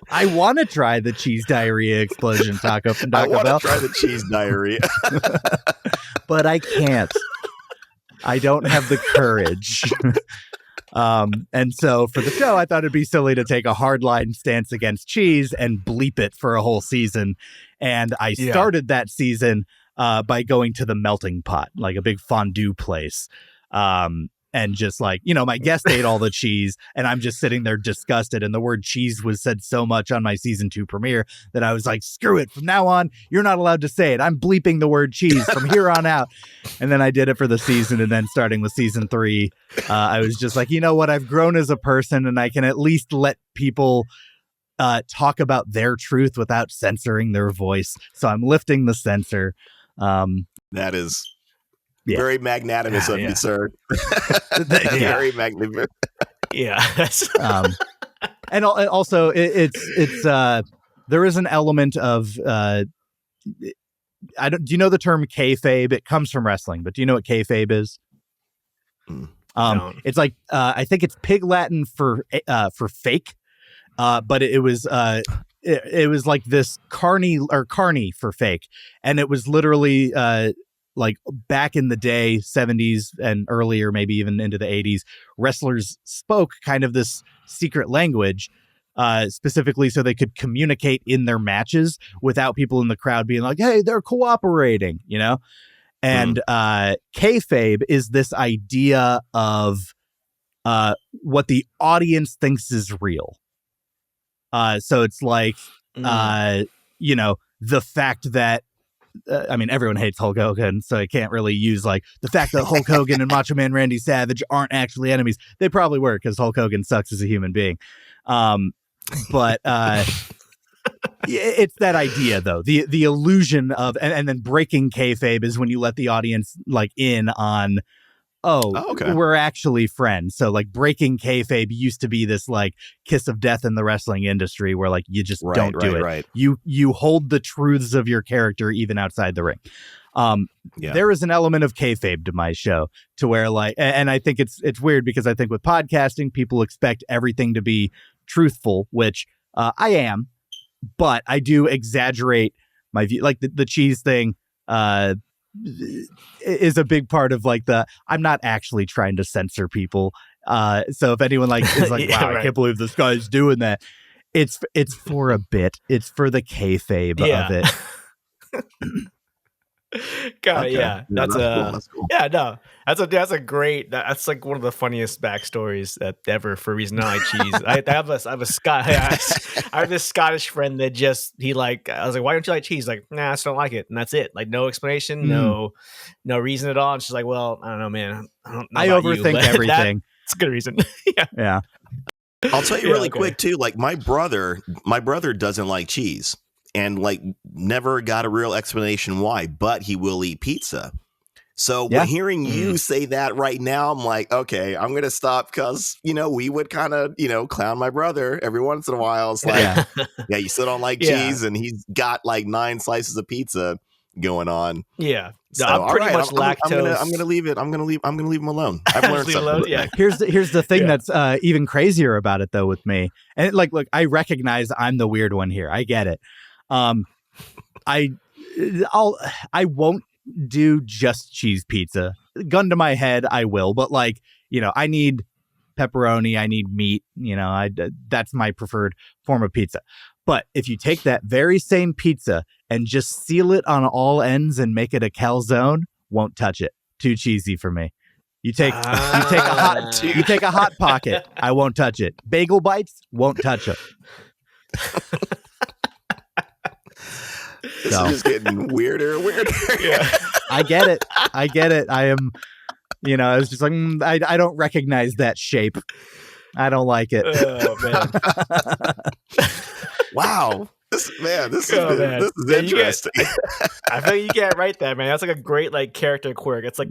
I want to try the cheese diarrhea explosion taco from Taco Bell. I want to try the cheese diarrhea. But I can't. I don't have the courage. And so for the show, I thought it'd be silly to take a hardline stance against cheese and bleep it for a whole season. And I started that season by going to the melting pot, like a big fondue place. And just like, my guest ate all the cheese and I'm just sitting there disgusted. And the word cheese was said so much on my season 2 premiere that I was like, screw it. From now on, you're not allowed to say it. I'm bleeping the word cheese from here on out. And then I did it for the season. And then starting with season 3, I was just like, you know what? I've grown as a person and I can at least let people talk about their truth without censoring their voice. So I'm lifting the censor. That is very magnanimous of you, sir. Very magnanimous. Yeah. And also, it's there is an element of do you know the term kayfabe? It comes from wrestling, but do you know what kayfabe is? It's like I think it's Pig Latin for fake, but it was like this carny for fake, and it was literally like back in the day, 70s and earlier, maybe even into the 80s, wrestlers spoke kind of this secret language, specifically so they could communicate in their matches without people in the crowd being like, hey, they're cooperating, And kayfabe is this idea of what the audience thinks is real. So it's like, the fact that, everyone hates Hulk Hogan, so I can't really use like the fact that Hulk Hogan and Macho Man Randy Savage aren't actually enemies. They probably were because Hulk Hogan sucks as a human being. But it's that idea, though, the illusion of and then breaking kayfabe is when you let the audience like in on, okay, we're actually friends. So like breaking kayfabe used to be this like kiss of death in the wrestling industry where like you just don't do it. Right. You hold the truths of your character even outside the ring. There is an element of kayfabe to my show to where like, and I think it's weird because I think with podcasting, people expect everything to be truthful, which I am, but I do exaggerate my view. Like the cheese thing, is a big part of like I'm not actually trying to censor people. So if anyone like is like, wow, I can't believe this guy's doing that. It's for a bit. It's for the kayfabe of it. God, Okay. yeah, that's cool. Yeah, no, that's a great. That's like one of the funniest backstories that ever for a reason I like cheese. I have this Scottish friend that I was like, why don't you like cheese? Like, nah, I just don't like it, and that's it. Like, no explanation, no reason at all. And she's like, well, I don't know, man. I overthink everything. It's a good reason. Yeah. I'll tell you really quick too. Like my brother doesn't like cheese. And like never got a real explanation why, but he will eat pizza. So hearing you say that right now, I'm like, okay, I'm going to stop because, we would kind of, clown my brother every once in a while. It's like, you still don't like cheese and he's got like 9 slices of pizza going on. Yeah. So, I'm pretty much lactose. I'm going to leave it. I'm going to leave him alone. I've learned something. Yeah. Here's the thing that's even crazier about it though with me. And look, I recognize I'm the weird one here. I get it. I won't do just cheese pizza. Gun to my head, I will. But I need pepperoni. I need meat. That's my preferred form of pizza. But if you take that very same pizza and just seal it on all ends and make it a calzone, won't touch it. Too cheesy for me. You take a hot pocket. I won't touch it. Bagel bites, won't touch it. This is just getting weirder and weirder. Yeah. I get it. I am, I was just like, I don't recognize that shape. I don't like it. Oh, man. Wow. This is interesting. I feel like you can't write that, man. That's like a great character quirk. It's like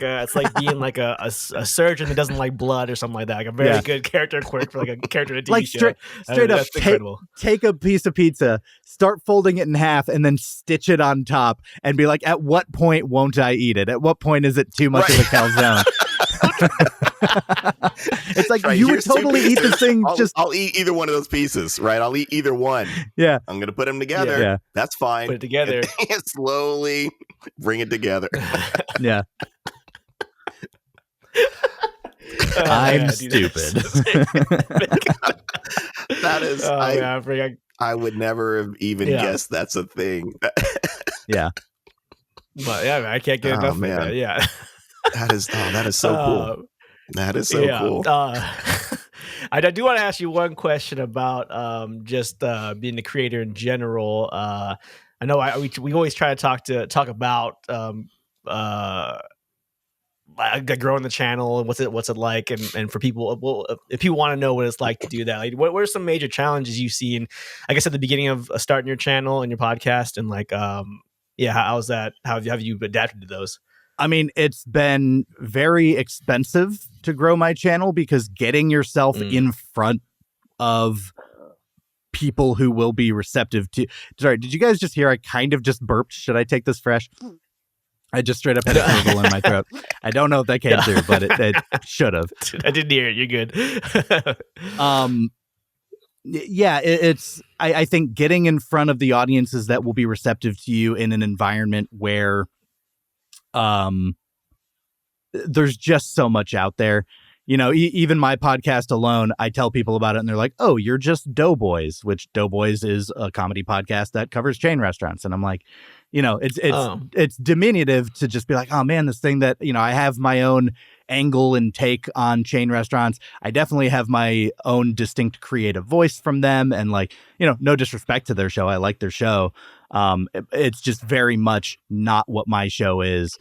being like a surgeon that doesn't like blood or something like that. Like a very good character quirk for like a character in a TV show. Straight up, take a piece of pizza, start folding it in half, and then stitch it on top, and be like, at what point won't I eat it? At what point is it too much of a calzone? It's like you would totally eat this thing. I'll eat either one of those pieces, right? I'll eat either one. Yeah, I'm gonna put them together. Yeah. That's fine. Put it together and slowly bring it together. Yeah. I'm Yeah, dude, stupid. That is, oh, man, I forgot. I would never have even Yeah. guessed that's a thing. Yeah. But yeah, man, I can't get Oh, enough of man. that. Yeah. That is so cool. That is so cool. I do want to ask you one question about just being a creator in general. I know we always try to talk about like growing the channel and what's it like, and for people, well, if people want to know what it's like to do that, like what are some major challenges you've seen, I guess, at the beginning of starting your channel and your podcast, and like how's that? How have you adapted to those? I mean, it's been very expensive to grow my channel because getting yourself in front of people who will be receptive to. Sorry, did you guys just hear I kind of just burped? Should I take this fresh? I just straight up had a gurgle in my throat. I don't know if that came through, but it should have. I didn't hear it. You're good. Yeah, I think getting in front of the audiences that will be receptive to you in an environment where there's just so much out there. You know, even my podcast alone, I tell people about it and they're like, oh, you're just Doughboys, which Doughboys is a comedy podcast that covers chain restaurants. And I'm like, you know, it's diminutive to just be like, oh man, this thing that, you know, I have my own angle and take on chain restaurants. I definitely have my own distinct creative voice from them. And like, you know, no disrespect to their show. I like their show. It's just very much not what my show is.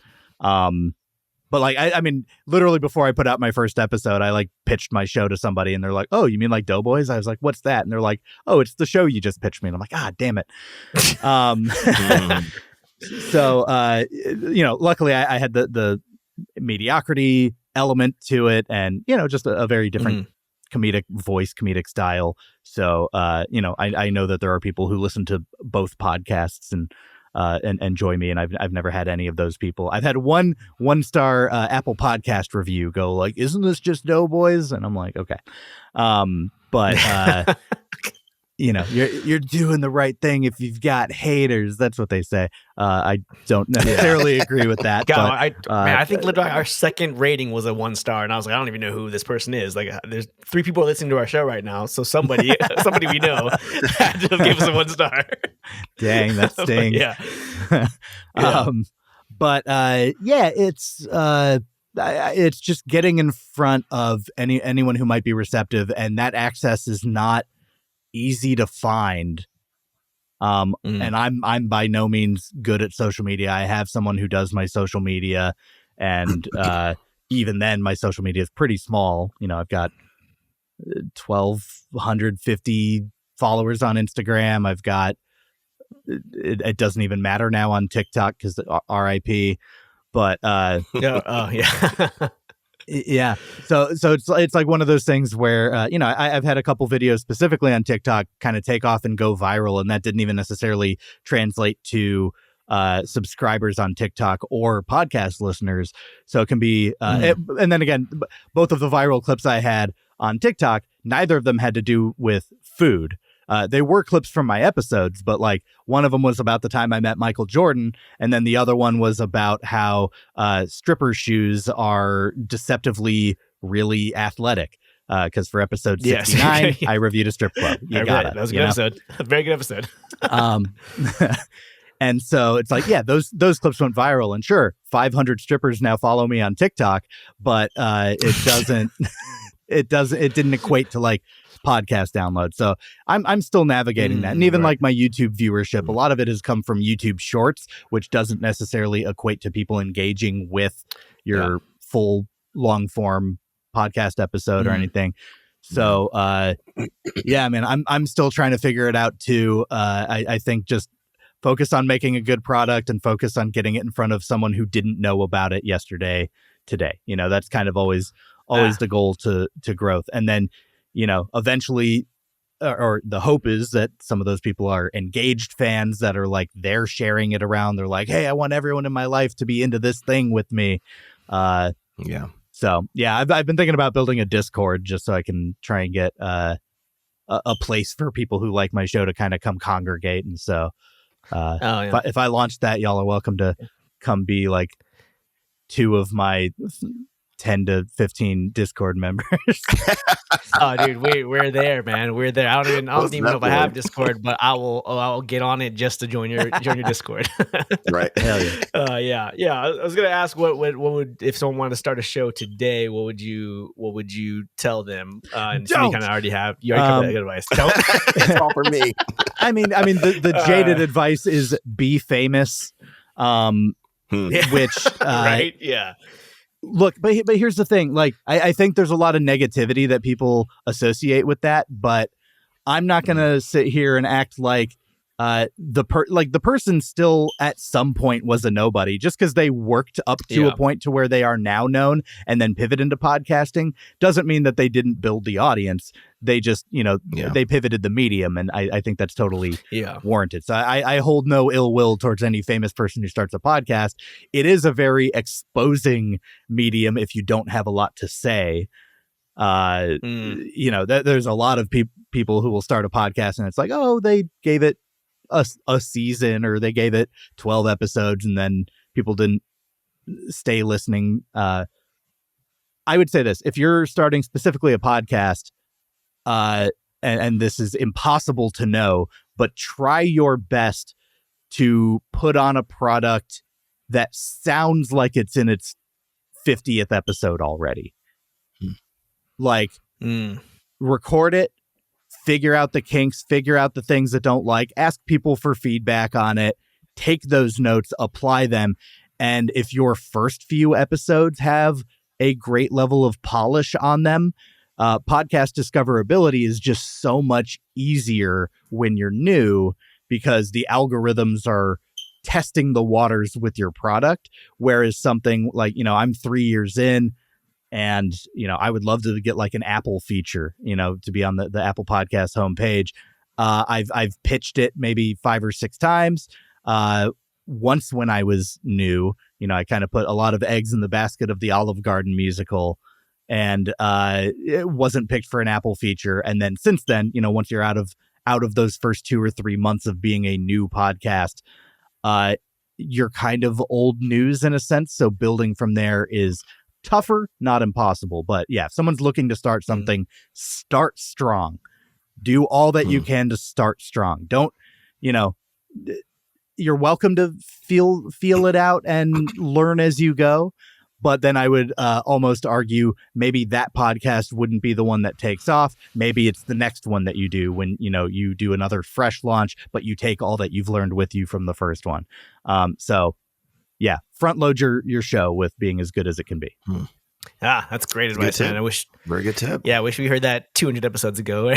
But like, I mean, literally before I put out my first episode, I like pitched my show to somebody and they're like, oh, you mean like Doughboys? I was like, what's that? And they're like, oh, it's the show you just pitched me. And I'm like, ah, damn it. So, you know, luckily I had the mediocrity element to it and, you know, just a very different comedic voice, comedic style. So, you know, I know that there are people who listen to both podcasts and enjoy me, and I've never had any of those people. I've had one star Apple Podcast review go like, "Isn't this just Doughboys?" And I'm like, okay, but you know, you're doing the right thing if you've got haters. That's what they say. I don't necessarily agree with that. God, I think literally our second rating was a 1 star, and I was like, I don't even know who this person is. Like, there's 3 people listening to our show right now, so somebody we know had to give us a 1 star. Dang, that stings. Yeah. But yeah, it's just getting in front of anyone who might be receptive, and that access is not easy to find. And I'm by no means good at social media. I have someone who does my social media, and even then my social media is pretty small. You know, I've got 1,250 followers on Instagram. I've got it doesn't even matter now on TikTok because RIP. But yeah. So it's like one of those things where, you know, I've had a couple videos specifically on TikTok kind of take off and go viral, and that didn't even necessarily translate to subscribers on TikTok or podcast listeners. So it can be, and then again, both of the viral clips I had on TikTok, neither of them had to do with food. They were clips from my episodes, but like one of them was about the time I met Michael Jordan. And then the other one was about how stripper shoes are deceptively really athletic. Because for episode 69, I reviewed a strip club. That was a good episode. A very good episode. And so it's like, yeah, those clips went viral. And sure, 500 strippers now follow me on TikTok, but it didn't equate to like podcast download. So I'm still navigating that. And even like my YouTube viewership, a lot of it has come from YouTube Shorts, which doesn't necessarily equate to people engaging with your full long form podcast episode or anything. So yeah, I mean, I'm still trying to figure it out too. I think just focus on making a good product and focus on getting it in front of someone who didn't know about it yesterday, today. You know, that's kind of always the goal to growth. And then, you know, eventually, or the hope is that some of those people are engaged fans that are like, they're sharing it around. They're like, hey, I want everyone in my life to be into this thing with me. So yeah, I've been thinking about building a Discord just so I can try and get a place for people who like my show to kind of come congregate. And so if I launch that, y'all are welcome to come be like 2 of my 10 to 15 Discord members. Oh, dude, we're there, man. We're there. I don't even know if I have Discord, but I'll get on it just to join your Discord. Right. Hell yeah. I was gonna ask what would, if someone wanted to start a show today, what would you tell them? And so you kind of already have. You already covered that good advice. Don't. It's all for me. I mean, the jaded advice is be famous. Which right? Yeah. Look, but here's the thing. Like, I think there's a lot of negativity that people associate with that, but I'm not gonna sit here and act like the person still at some point was a nobody. Just because they worked up to a point to where they are now known and then pivot into podcasting doesn't mean that they didn't build the audience. They just, they pivoted the medium, and I think that's totally warranted. So I hold no ill will towards any famous person who starts a podcast. It is a very exposing medium if you don't have a lot to say. There's a lot of people who will start a podcast and it's like, oh, they gave it a season, or they gave it 12 episodes and then people didn't stay listening. I would say this: if you're starting specifically a podcast, and this is impossible to know, but try your best to put on a product that sounds like it's in its 50th episode already. Record it, figure out the kinks, figure out the things that don't like, ask people for feedback on it, take those notes, apply them. And if your first few episodes have a great level of polish on them, podcast discoverability is just so much easier when you're new, because the algorithms are testing the waters with your product. Whereas something like, I'm 3 years in, and, I would love to get like an Apple feature, to be on the Apple Podcast homepage. I've pitched it maybe 5 or 6 times. Once when I was new, I kind of put a lot of eggs in the basket of the Olive Garden musical, and it wasn't picked for an Apple feature. And then since then, once you're out of those first 2 or 3 months of being a new podcast, you're kind of old news in a sense. So building from there is tougher, not impossible. But yeah, if someone's looking to start something, start strong. Do all that you can to start strong. Don't, you're welcome to feel it out and learn as you go. But then I would almost argue maybe that podcast wouldn't be the one that takes off. Maybe it's the next one that you do when, you do another fresh launch, but you take all that you've learned with you from the first one. So yeah, front load your show with being as good as it can be. That's great advice, man. I wish. Very good tip. Yeah, I wish we heard that 200 episodes ago.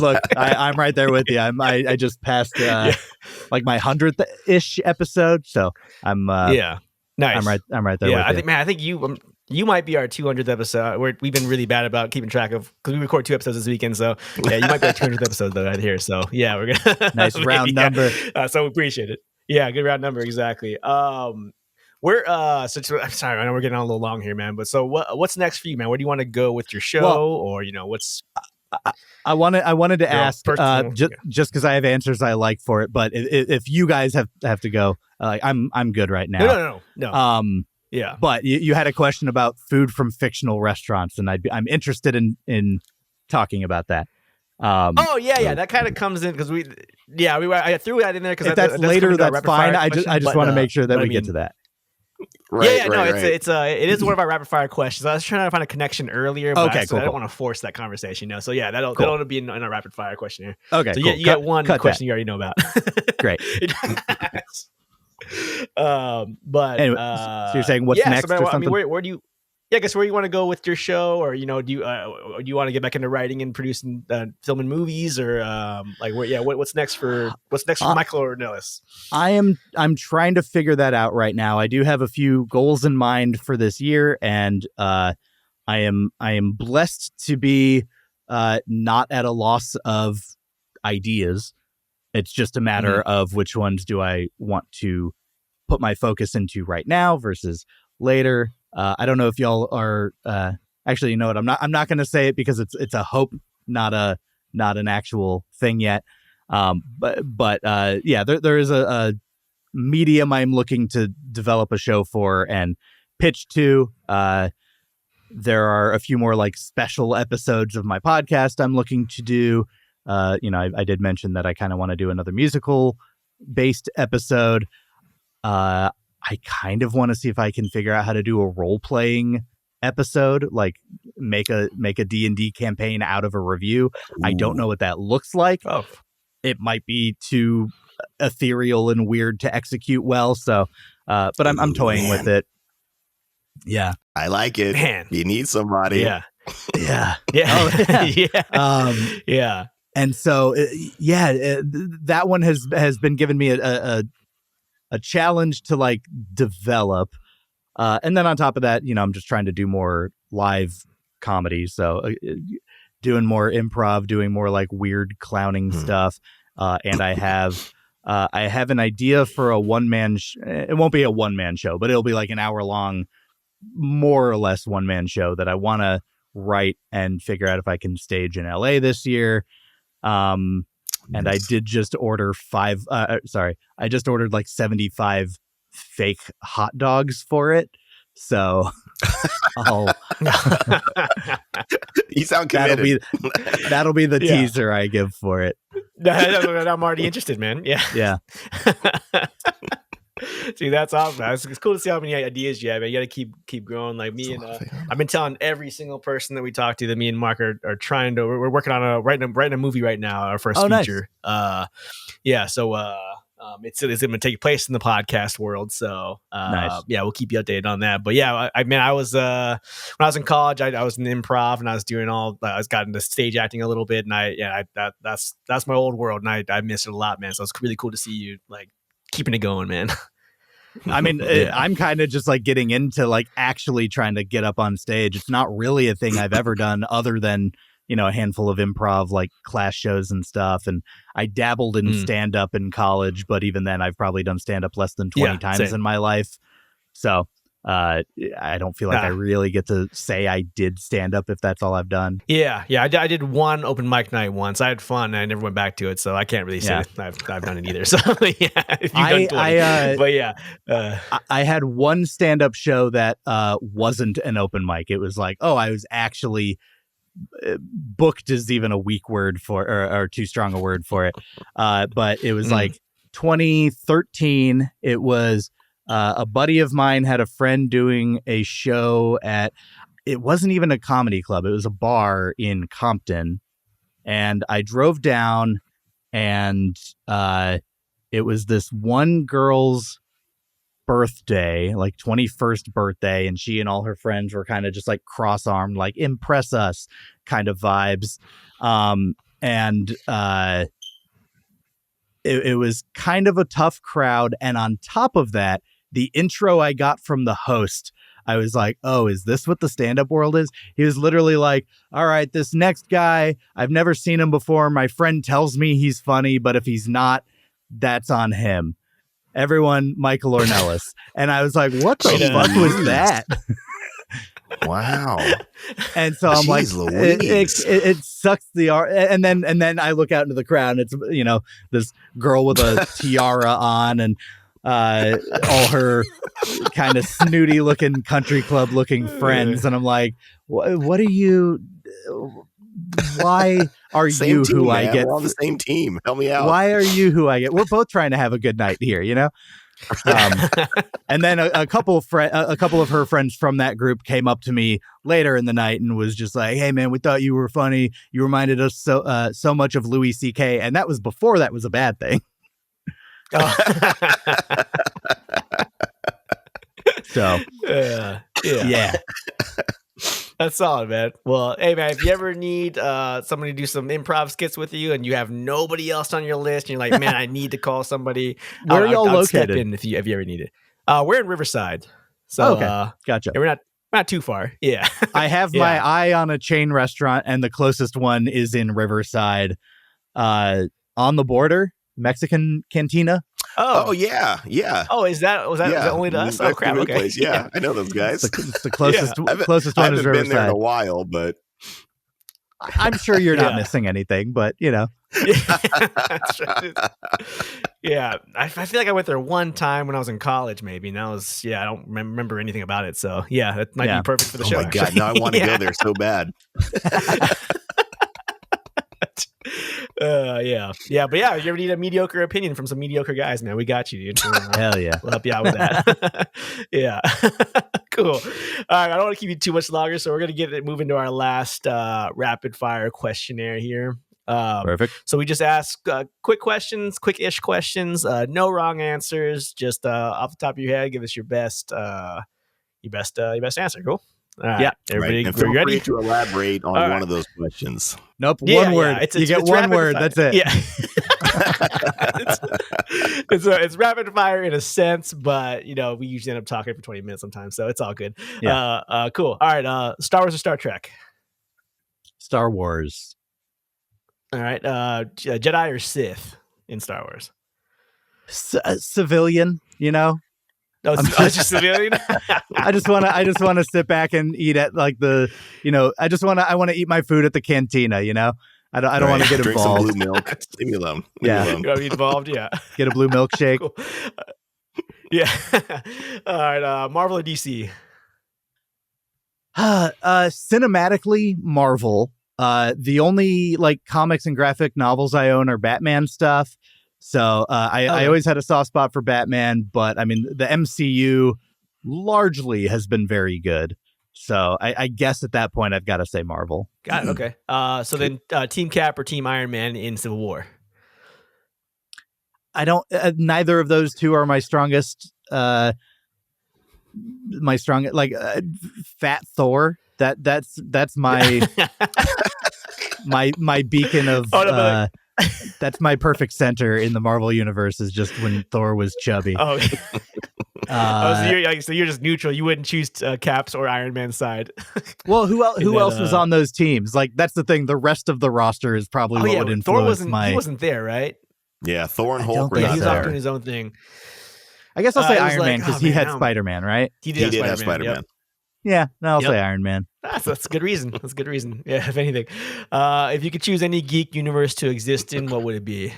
Look, I'm right there with you. I just passed like my 100th ish episode, so I'm nice. I'm right there. Yeah, with you. I think you might be our 200th episode. We've been really bad about keeping track of, because we record 2 episodes this weekend. So yeah, you might be our 200th episode though right here. So yeah, we're gonna nice round number. So we appreciate it. Yeah, good round number, exactly. I'm sorry, I know we're getting on a little long here, man. But so what's next for you, man? Where do you want to go with your show, or what's? I wanted to ask, just because I have answers I like for it, but if you guys have to go, I'm good right now. No. Yeah, but you had a question about food from fictional restaurants, and I'm interested in talking about that. That kind of comes in because I threw that in there because if that's later, that's fine. I just want to make sure that we get to that. Right. It is one of our rapid fire questions. I was trying to find a connection earlier, but I don't want to force that conversation. So yeah, that'll be in our rapid fire question here. Okay, so cool. you get one question you already know about. Great. But anyway, so you're saying what's next or something? Where do you? Yeah, I guess where you want to go with your show, or do you want to get back into writing and producing, filming movies, or what's next for Michael Ornelas? I'm trying to figure that out right now. I do have a few goals in mind for this year, and I am blessed to be not at a loss of ideas. It's just a matter of which ones do I want to put my focus into right now versus later. I don't know if y'all are actually, you know what? I'm not going to say it because it's a hope, not an actual thing yet. But there is a medium I'm looking to develop a show for, and pitch to. There are a few more like special episodes of my podcast I'm looking to do. I did mention that I kind of want to do another musical based episode. I kind of want to see if I can figure out how to do a role playing episode, like make a D&D campaign out of a review. Ooh. I don't know what that looks like. Oh, It might be too ethereal and weird to execute well. So, but I'm toying with it. Yeah. I like it. Man. You need somebody. Yeah. yeah, yeah. yeah. And so, that one has been giving me a challenge to like develop. And then on top of that, I'm just trying to do more live comedy. So doing more improv, doing more like weird clowning stuff. And I have an idea for a one-man. It won't be a one-man show, but it'll be like an hour-long, more or less one-man show that I want to write and figure out if I can stage in LA this year. And I did just order I just ordered like 75 fake hot dogs for it. So You sound committed. That'll be the teaser I give for it. I'm already interested, man. Yeah. Yeah. See, that's awesome. It's cool to see how many ideas you have. Man. You got to keep growing. Like me and I've been telling every single person that we talk to that me and Mark are trying to. We're working on writing a movie right now. Our first feature. Nice. So it's going to take place in the podcast world. So nice. Yeah, we'll keep you updated on that. But yeah, I was when I was in college, I was in improv and I was doing I was got into stage acting a little bit, and that's my old world, and I miss it a lot, man. So it's really cool to see you like keeping it going, man. I mean, I'm kind of just like getting into like actually trying to get up on stage. It's not really a thing I've ever done other than, a handful of improv, like class shows and stuff. And I dabbled in stand up in college, but even then I've probably done stand up less than 20 times in my life. So I don't feel like I really get to say I did stand up if that's all I've done. Yeah. I did one open mic night once. I had fun. And I never went back to it, so I can't really say I've done it either. So yeah, but yeah, I had one stand up show that wasn't an open mic. It was like, I was actually booked is even a weak word for or too strong a word for it. But it was like 2013. It was. A buddy of mine had a friend doing a show it wasn't even a comedy club. It was a bar in Compton. And I drove down and it was this one girl's birthday, like 21st birthday. And she and all her friends were kind of just like cross-armed, like impress us kind of vibes. It was kind of a tough crowd. And on top of that, the intro I got from the host, I was like, is this what the stand-up world is? He was literally like, all right, this next guy, I've never seen him before. My friend tells me he's funny, but if he's not, that's on him. Everyone, Michael Ornelas. And I was like, what the fuck was that? Wow. And so I'm like, it sucks the art. And then I look out into the crowd and it's, this girl with a tiara on and all her kind of snooty looking country club looking friends. And I'm like, what are you, why are you team, who man. I get? We're on the same team. Help me out. Why are you who I get? We're both trying to have a good night here, And then a couple of her friends from that group came up to me later in the night and was just like, "Hey man, we thought you were funny. You reminded us so much of Louis C.K." And that was before that was a bad thing. So yeah. That's solid, man. Well, hey, man, if you ever need somebody to do some improv skits with you and you have nobody else on your list and you're like, man, I need to call somebody. Where are y'all located? Step in if you ever need it. We're in Riverside. So, okay. Gotcha. Yeah, we're not too far. Yeah. I have my eye on a chain restaurant and the closest one is in Riverside on the border, Mexican Cantina. Oh yeah. Oh, was that only to us? Oh crap! Okay, place. Yeah, I know those guys. It's the closest closest I one is Riverside. haven't been there in a while, but I'm sure you're not missing anything. But That's right. Yeah, I feel like I went there one time when I was in college, maybe. And I don't remember anything about it. So yeah, that might be perfect for the show. Oh my God, now I want to go there so bad. Yeah, but yeah, you ever need a mediocre opinion from some mediocre guys, man, we got you, dude. Hell yeah. We'll help you out with that. Yeah. Cool. All right, I don't want to keep you too much longer, so we're going to move into our last rapid fire questionnaire here. Perfect. So we just ask quick questions, quick-ish questions, no wrong answers, just off the top of your head, give us your best answer. Cool. All right. Yeah. Everybody, And feel ready free to elaborate on one of those questions. Nope. One word. It's you get one word. Fire. That's it. Yeah. it's rapid fire in a sense, but we usually end up talking for 20 minutes sometimes, so it's all good. Yeah. Cool. All right. Star Wars or Star Trek? Star Wars. All right. Jedi or Sith in Star Wars? Civilian. No, it's just civilian. I just want to sit back and eat at like I want to eat my food at the cantina. I don't want to get Drink involved. some blue milk. Leave me alone. You want to be involved? Yeah. Get a blue milkshake. Cool. Yeah. All right. Marvel or DC? Cinematically, Marvel. The only comics and graphic novels I own are Batman stuff. So I always had a soft spot for Batman, but I mean the MCU largely has been very good. So I guess at that point I've got to say Marvel. Got it. Okay. So then Team Cap or Team Iron Man in Civil War? I don't. Neither of those two are my strongest. Fat Thor. That's my my beacon of. That's my perfect center in the Marvel universe. Is just when Thor was chubby. Oh, so you're just neutral. You wouldn't choose Cap's or Iron Man's side. Well, who else was on those teams? That's the thing. The rest of the roster is probably what would influence He wasn't there, right? Yeah, Thor and Hulk were he not was there. off doing his own thing. I guess I'll say Iron Man because he had Spider-Man, right? He did have Spider-Man. Yep. Yeah, no, I'll say Iron Man. That's a good reason. That's a good reason. Yeah, if anything. If you could choose any geek universe to exist in, what would it be?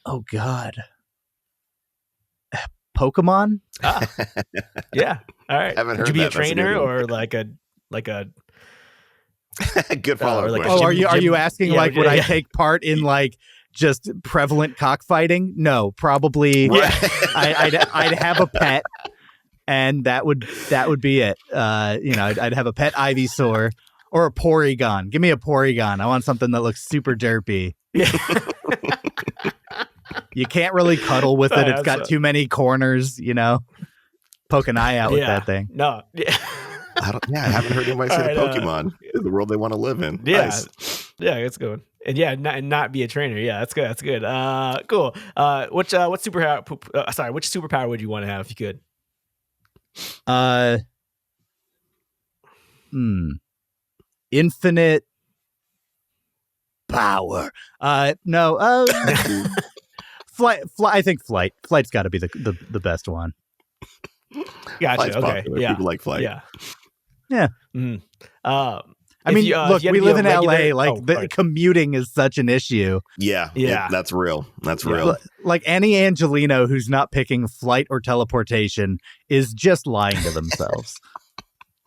Oh, God. Pokemon? Yeah. All right. Would you be a trainer or like a good follow-up question. Oh, are you asking would I take part in just prevalent cockfighting? No, probably. I'd have a pet, and that would be it. I'd have a pet Ivysaur or a Porygon. Give me a Porygon. I want something that looks super derpy. Yeah. You can't really cuddle with it. It's got too many corners. Poke an eye out with that thing. No. Yeah. I haven't heard anybody say Pokemon is the world they want to live in. Yeah. Nice. Yeah, it's good. And not be a trainer. Yeah, that's good. That's good. Cool. Which superpower would you want to have if you could? Infinite power. No. Flight. I think flight. Flight's got to be the best one. Gotcha. Flight's Okay. popular. Yeah. People like flight. Yeah. Yeah. Mm-hmm. Look, we live in LA. Commuting is such an issue. Yeah. That's real. That's Yeah. real. Any Angelino who's not picking flight or teleportation is just lying to themselves.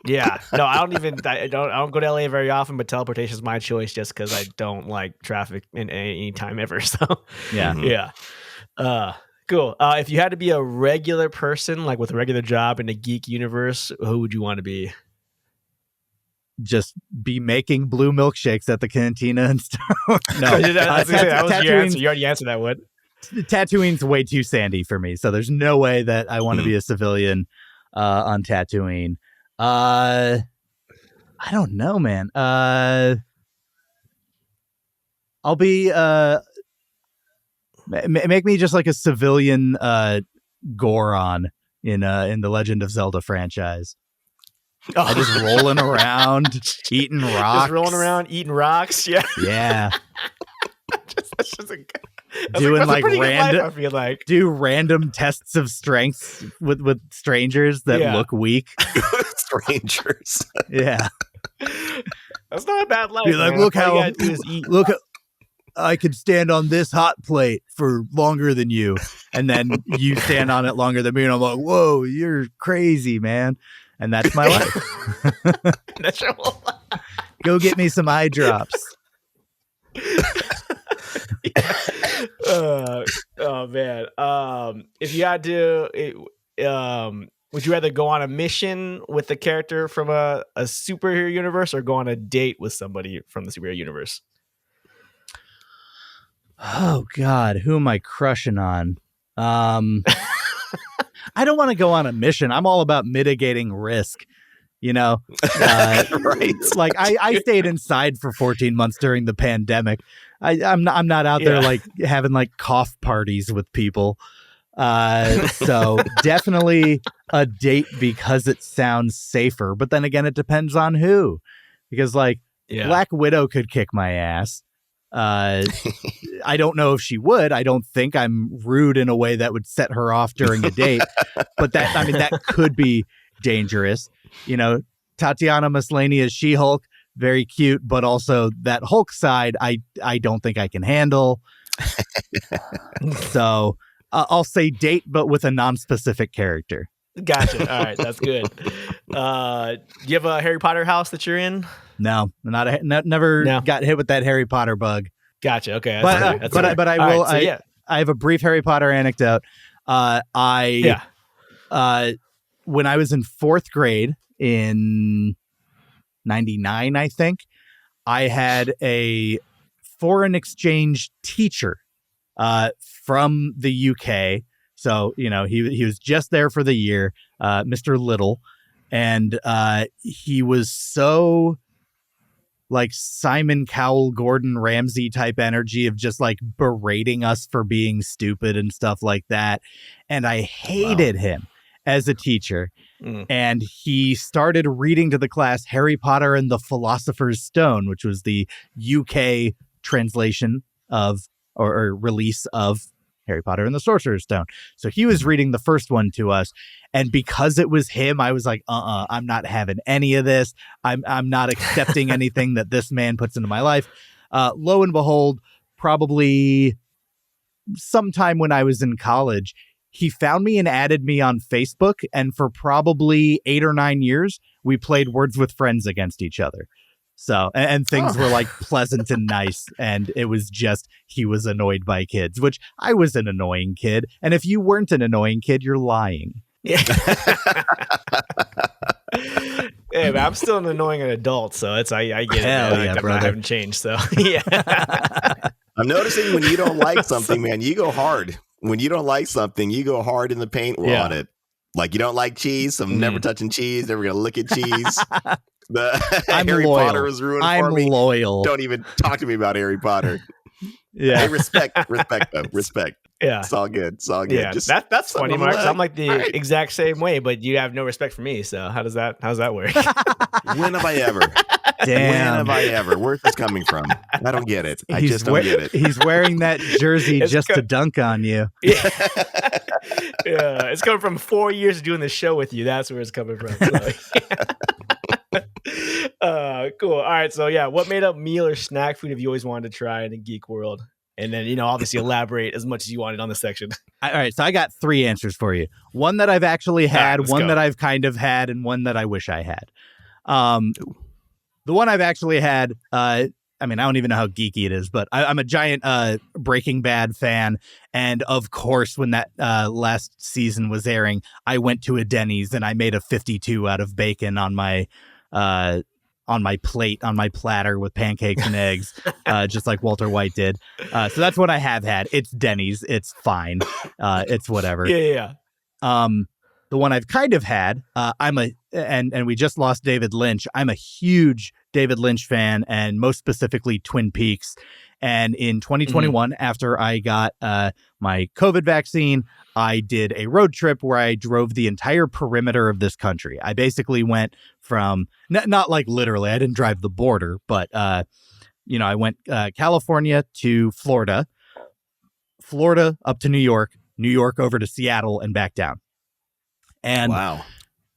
Yeah. No, I don't go to LA very often, but teleportation is my choice just because I don't like traffic in any time ever. So yeah. Yeah. Cool. If you had to be a regular person, with a regular job in the geek universe, who would you want to be? Just be making blue milkshakes at the cantina and stuff. No, that was your answer. You already answered that one. Tatooine's way too sandy for me, so there's no way that I want to be a civilian on Tatooine. I don't know, man. I'll be make me just like a civilian Goron in the Legend of Zelda franchise. I just rolling around, eating rocks. Just rolling around, eating rocks. Yeah. Yeah. Doing random, I feel like. Do random tests of strength with strangers that look weak. Strangers. Yeah. That's not a bad life. Be like, man. look All how you gotta do is eat. I could stand on this hot plate for longer than you. And then you stand on it longer than me. And I'm like, whoa, you're crazy, man. And that's my life. That's your whole life. Go get me some eye drops. Oh man. If you had to, would you rather go on a mission with a character from a superhero universe or go on a date with somebody from the superhero universe? Oh God, who am I crushing on? I don't want to go on a mission. I'm all about mitigating risk. You know, Right. Like I stayed inside for 14 months during the pandemic. I'm not out there like having like cough parties with people. So definitely a date because it sounds safer. But then again, it depends on who, because like Black Widow could kick my ass. I don't know if she would. I don't think I'm rude in a way that would set her off during a date. But that could be dangerous. You know, Tatiana Maslany as She-Hulk, very cute, but also that Hulk side, I don't think I can handle. So I'll say date, but with a non-specific character. Gotcha. All right, that's good. Do you have a Harry Potter house that you're in? No, never got hit with that Harry Potter bug. Gotcha. Okay, but I will. I have a brief Harry Potter anecdote. When I was in 4th grade in 99, I think, I had a foreign exchange teacher from the UK. So, you know, he was just there for the year, Mr. Little. And he was so like Simon Cowell, Gordon Ramsay type energy of just like berating us for being stupid and stuff like that. And I hated him as a teacher. And he started reading to the class Harry Potter and the Philosopher's Stone, which was the UK translation of or release of Harry Potter and the Sorcerer's Stone. So he was reading the first one to us. And because it was him, I was like, I'm not having any of this. I'm not accepting anything that this man puts into my life. Lo and behold, probably sometime when I was in college, he found me and added me on Facebook. And for probably 8 or 9 years, we played Words with Friends against each other. So, and things were like pleasant and nice. And it was just, he was annoyed by kids, which I was an annoying kid. And if you weren't an annoying kid, you're lying. Yeah. Hey, man, I'm still an annoying adult. So I get it. I haven't changed. So, yeah. I'm noticing when you don't like something, man, you go hard. When you don't like something, you go hard in the paint on it. Like you don't like cheese, so I'm never touching cheese, never gonna look at cheese. I'm Harry loyal. Potter was ruined for me. I'm loyal. Don't even talk to me about Harry Potter. Yeah. Hey, respect though. Respect. Yeah. It's all good. Yeah, just that's funny, Mark. I'm like the exact same way, but you have no respect for me. So how's that work? When have I ever? Damn. When have I ever? Where's this coming from? I don't get it. I just don't get it. He's wearing that jersey just to dunk on you. Yeah. Yeah, it's coming from 4 years of doing this show with you. That's where it's coming from. So, cool. All right. So yeah, what made up meal or snack food have you always wanted to try in the geek world? And then, you know, obviously elaborate as much as you wanted on the section. All right. So I got 3 answers for you. One that I've actually had, right, one that I've kind of had, and one that I wish I had. The one I've actually had, I don't even know how geeky it is, but I'm a giant Breaking Bad fan. And of course, when that last season was airing, I went to a Denny's and I made a 52 out of bacon on my plate, on my platter with pancakes and eggs, just like Walter White did. So that's what I have had. It's Denny's. It's fine. It's whatever. Yeah. The one I've kind of had, and we just lost David Lynch. I'm a huge David Lynch fan, and most specifically Twin Peaks. And in 2021, after I got my COVID vaccine, I did a road trip where I drove the entire perimeter of this country. I basically went from, not like literally, I didn't drive the border, but, I went California to Florida up to New York over to Seattle and back down. And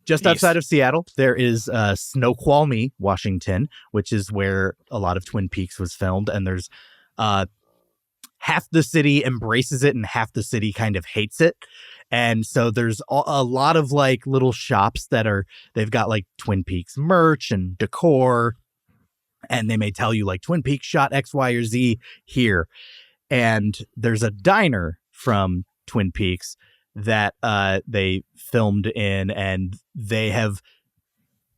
just outside of Seattle, there is Snoqualmie, Washington, which is where a lot of Twin Peaks was filmed. And there's half the city embraces it and half the city kind of hates it. And so there's a lot of like little shops they've got like Twin Peaks merch and decor, and they may tell you like Twin Peaks shot X, Y, or Z here. And there's a diner from Twin Peaks that they filmed in, and they have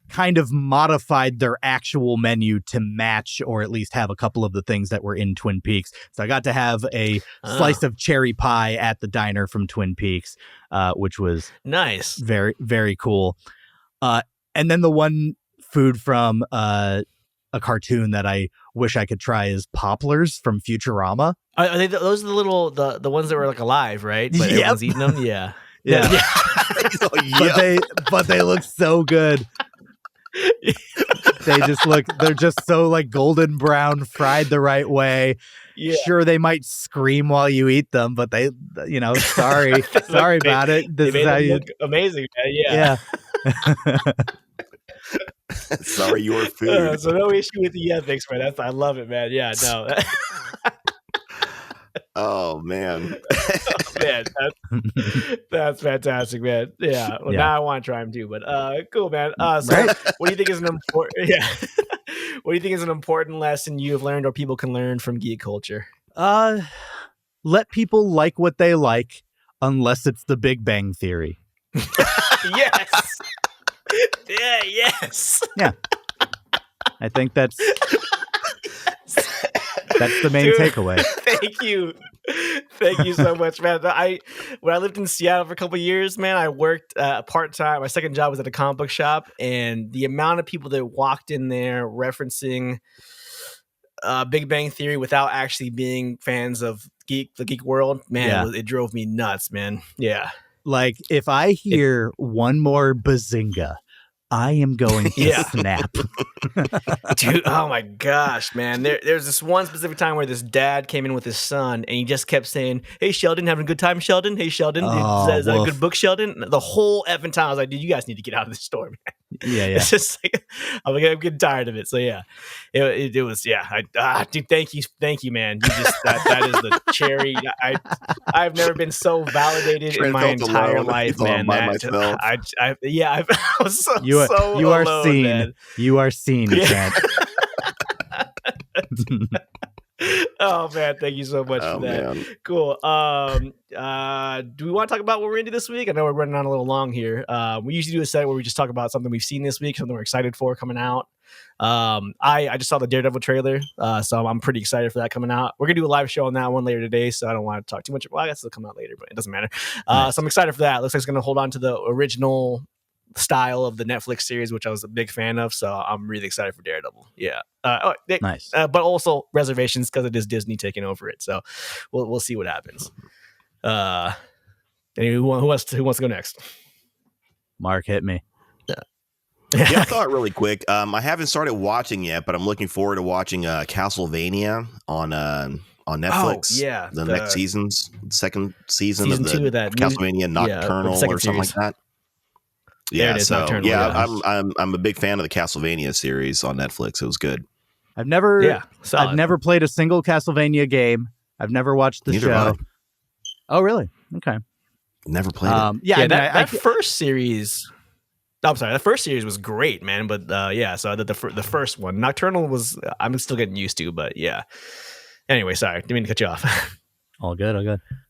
kind of modified their actual menu to match, or at least have a couple of the things that were in Twin Peaks. So I got to have a slice of cherry pie at the diner from Twin Peaks, which was nice. Very, very cool. And then the one food from a cartoon that I wish I could try is poplars from Futurama. Are they those are the little the ones that were like alive, right? But everyone's eating them. Yeah. Yeah. Oh, yeah. But they look so good. They're just so like golden brown, fried the right way. Yeah. Sure, they might scream while you eat them, but they, sorry about it. This is how you look amazing, man. Yeah. Sorry, your food. So no issue with the ethics, man. I love it, man. Yeah, no. Oh man. Oh, man, that's fantastic, man. Yeah. Well, now I want to try them too. But cool, man. So right. What do you think is an important? Yeah. What do you think is an important lesson you've learned or people can learn from geek culture? Let people like what they like, unless it's the Big Bang Theory. Yes. Yeah. Yes. Yeah. I think that's the main takeaway. Thank you so much, man. When I lived in Seattle for a couple of years, man, I worked part-time. My second job was at a comic book shop, and the amount of people that walked in there referencing Big Bang Theory without actually being fans of the geek world, man, it drove me nuts, man. Yeah. Like, if I hear one more bazinga, I am going to snap. Dude, oh my gosh, man. There's this one specific time where this dad came in with his son, and he just kept saying, "Hey, Sheldon, having a good time, Sheldon? Hey, Sheldon, is that a good book, Sheldon?" The whole effing time, I was like, dude, you guys need to get out of this store, man. Yeah. It's just like, I'm getting tired of it. So yeah, it was, dude, thank you, man. You just, that is the cherry. I've never been so validated in my entire life, man. I was so you are alone, seen. Man. You are seen, Trent. Oh man, thank you so much for that. Man. Cool. Do we want to talk about what we're into this week? I know we're running on a little long here. We usually do a set where we just talk about something we've seen this week, something we're excited for coming out. I just saw the Daredevil trailer, so I'm pretty excited for that coming out. We're gonna do a live show on that one later today, so I don't want to talk too much. Well, I guess it'll come out later, but it doesn't matter. Nice. So I'm excited for that. Looks like it's gonna hold on to the original style of the Netflix series, which I was a big fan of, so I'm really excited for Daredevil. Yeah. Nice. But also reservations because it is Disney taking over it, so we'll see what happens. Who wants to go next? Mark, hit me. I thought really quick. I haven't started watching yet, but I'm looking forward to watching Castlevania on Netflix. Oh, yeah, the next second season of the of that Castlevania Nocturnal or something like that. Yeah, so I'm a big fan of the Castlevania series on Netflix. It was good. I've never played a single Castlevania game. I've never watched the show. Oh, really? Okay. Never played it. Yeah, that first series. I'm sorry, the first series was great, man. But so the first one, Nocturnal, was I'm still getting used to, but yeah. Anyway, sorry, didn't mean to cut you off. All good.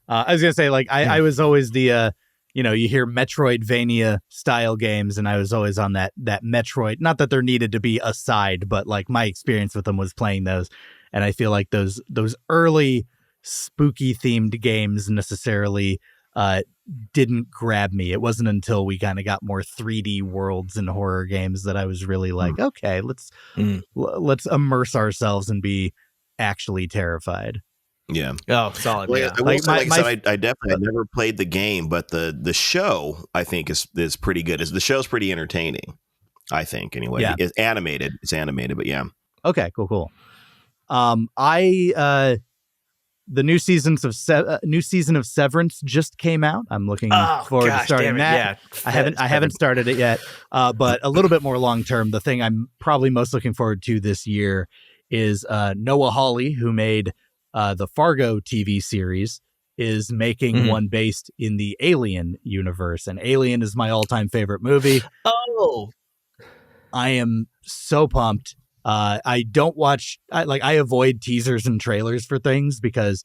I was gonna say, like, I was always the you hear Metroidvania style games, and I was always on that Metroid. Not that there needed to be a side, but like my experience with them was playing those, and I feel like those early spooky themed games necessarily didn't grab me. It wasn't until we kind of got more 3D worlds and horror games that I was really like, okay, let's immerse ourselves and be actually terrified. Yeah. Oh, solid. Well, yeah. I definitely never played the game, but the show I think is pretty good. The show's pretty entertaining, I think. Anyway, it's animated. But yeah. Okay. Cool. The new season of Severance just came out. I'm looking forward to starting that. Yeah, I haven't started it yet. But a little bit more long term, the thing I'm probably most looking forward to this year is Noah Hawley, who made the Fargo TV series is making one based in the Alien universe, and Alien is my all-time favorite movie. Oh, I am so pumped. I don't watch, I avoid teasers and trailers for things because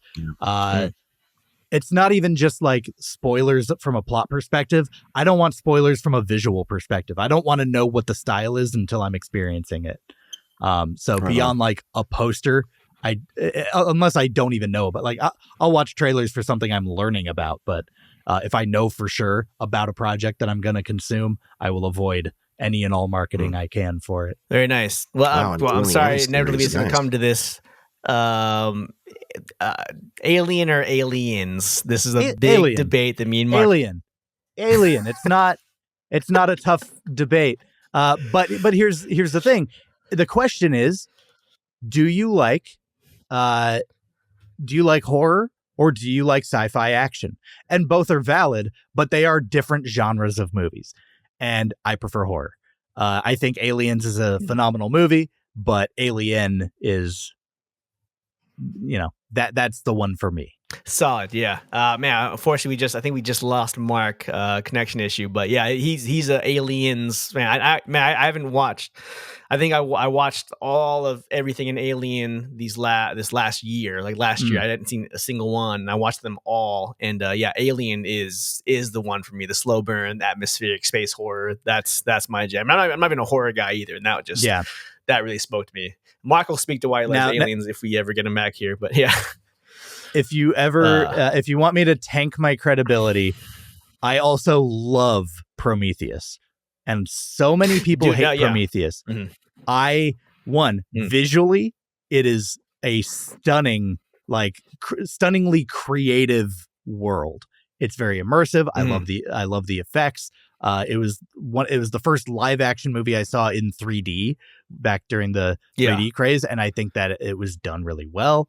it's not even just like spoilers from a plot perspective. I don't want spoilers from a visual perspective. I don't want to know what the style is until I'm experiencing it. So beyond like a poster, unless I don't even know, but like I'll watch trailers for something I'm learning about. But if I know for sure about a project that I'm going to consume, I will avoid any and all marketing I can for it. Very nice. Well, I'm sorry, inevitably it's going to come to this. Alien or aliens? This is a big debate that me and Mark. Alien. It's not a tough debate. But here's the thing. The question is, do you like horror or do you like sci-fi action? And both are valid, but they are different genres of movies. And I prefer horror. I think Aliens is a phenomenal movie, but Alien is, that's the one for me. Solid, yeah. Man, unfortunately, I think we just lost Mark, connection issue. But yeah, he's a Aliens man. I haven't watched. I think I watched all of everything in Alien this last year. Like last year, I hadn't seen a single one. And I watched them all, and Alien is the one for me. The slow burn, atmospheric space horror. That's my jam. I'm not even a horror guy either, and that really spoke to me. Mark will speak to why he likes Aliens if we ever get him back here. But yeah. If you ever, if you want me to tank my credibility, I also love Prometheus, and so many people hate Prometheus. Visually, it is a stunning, stunningly creative world. It's very immersive. I love the effects. It was the first live action movie I saw in 3D back during the 3D craze, and I think that it was done really well.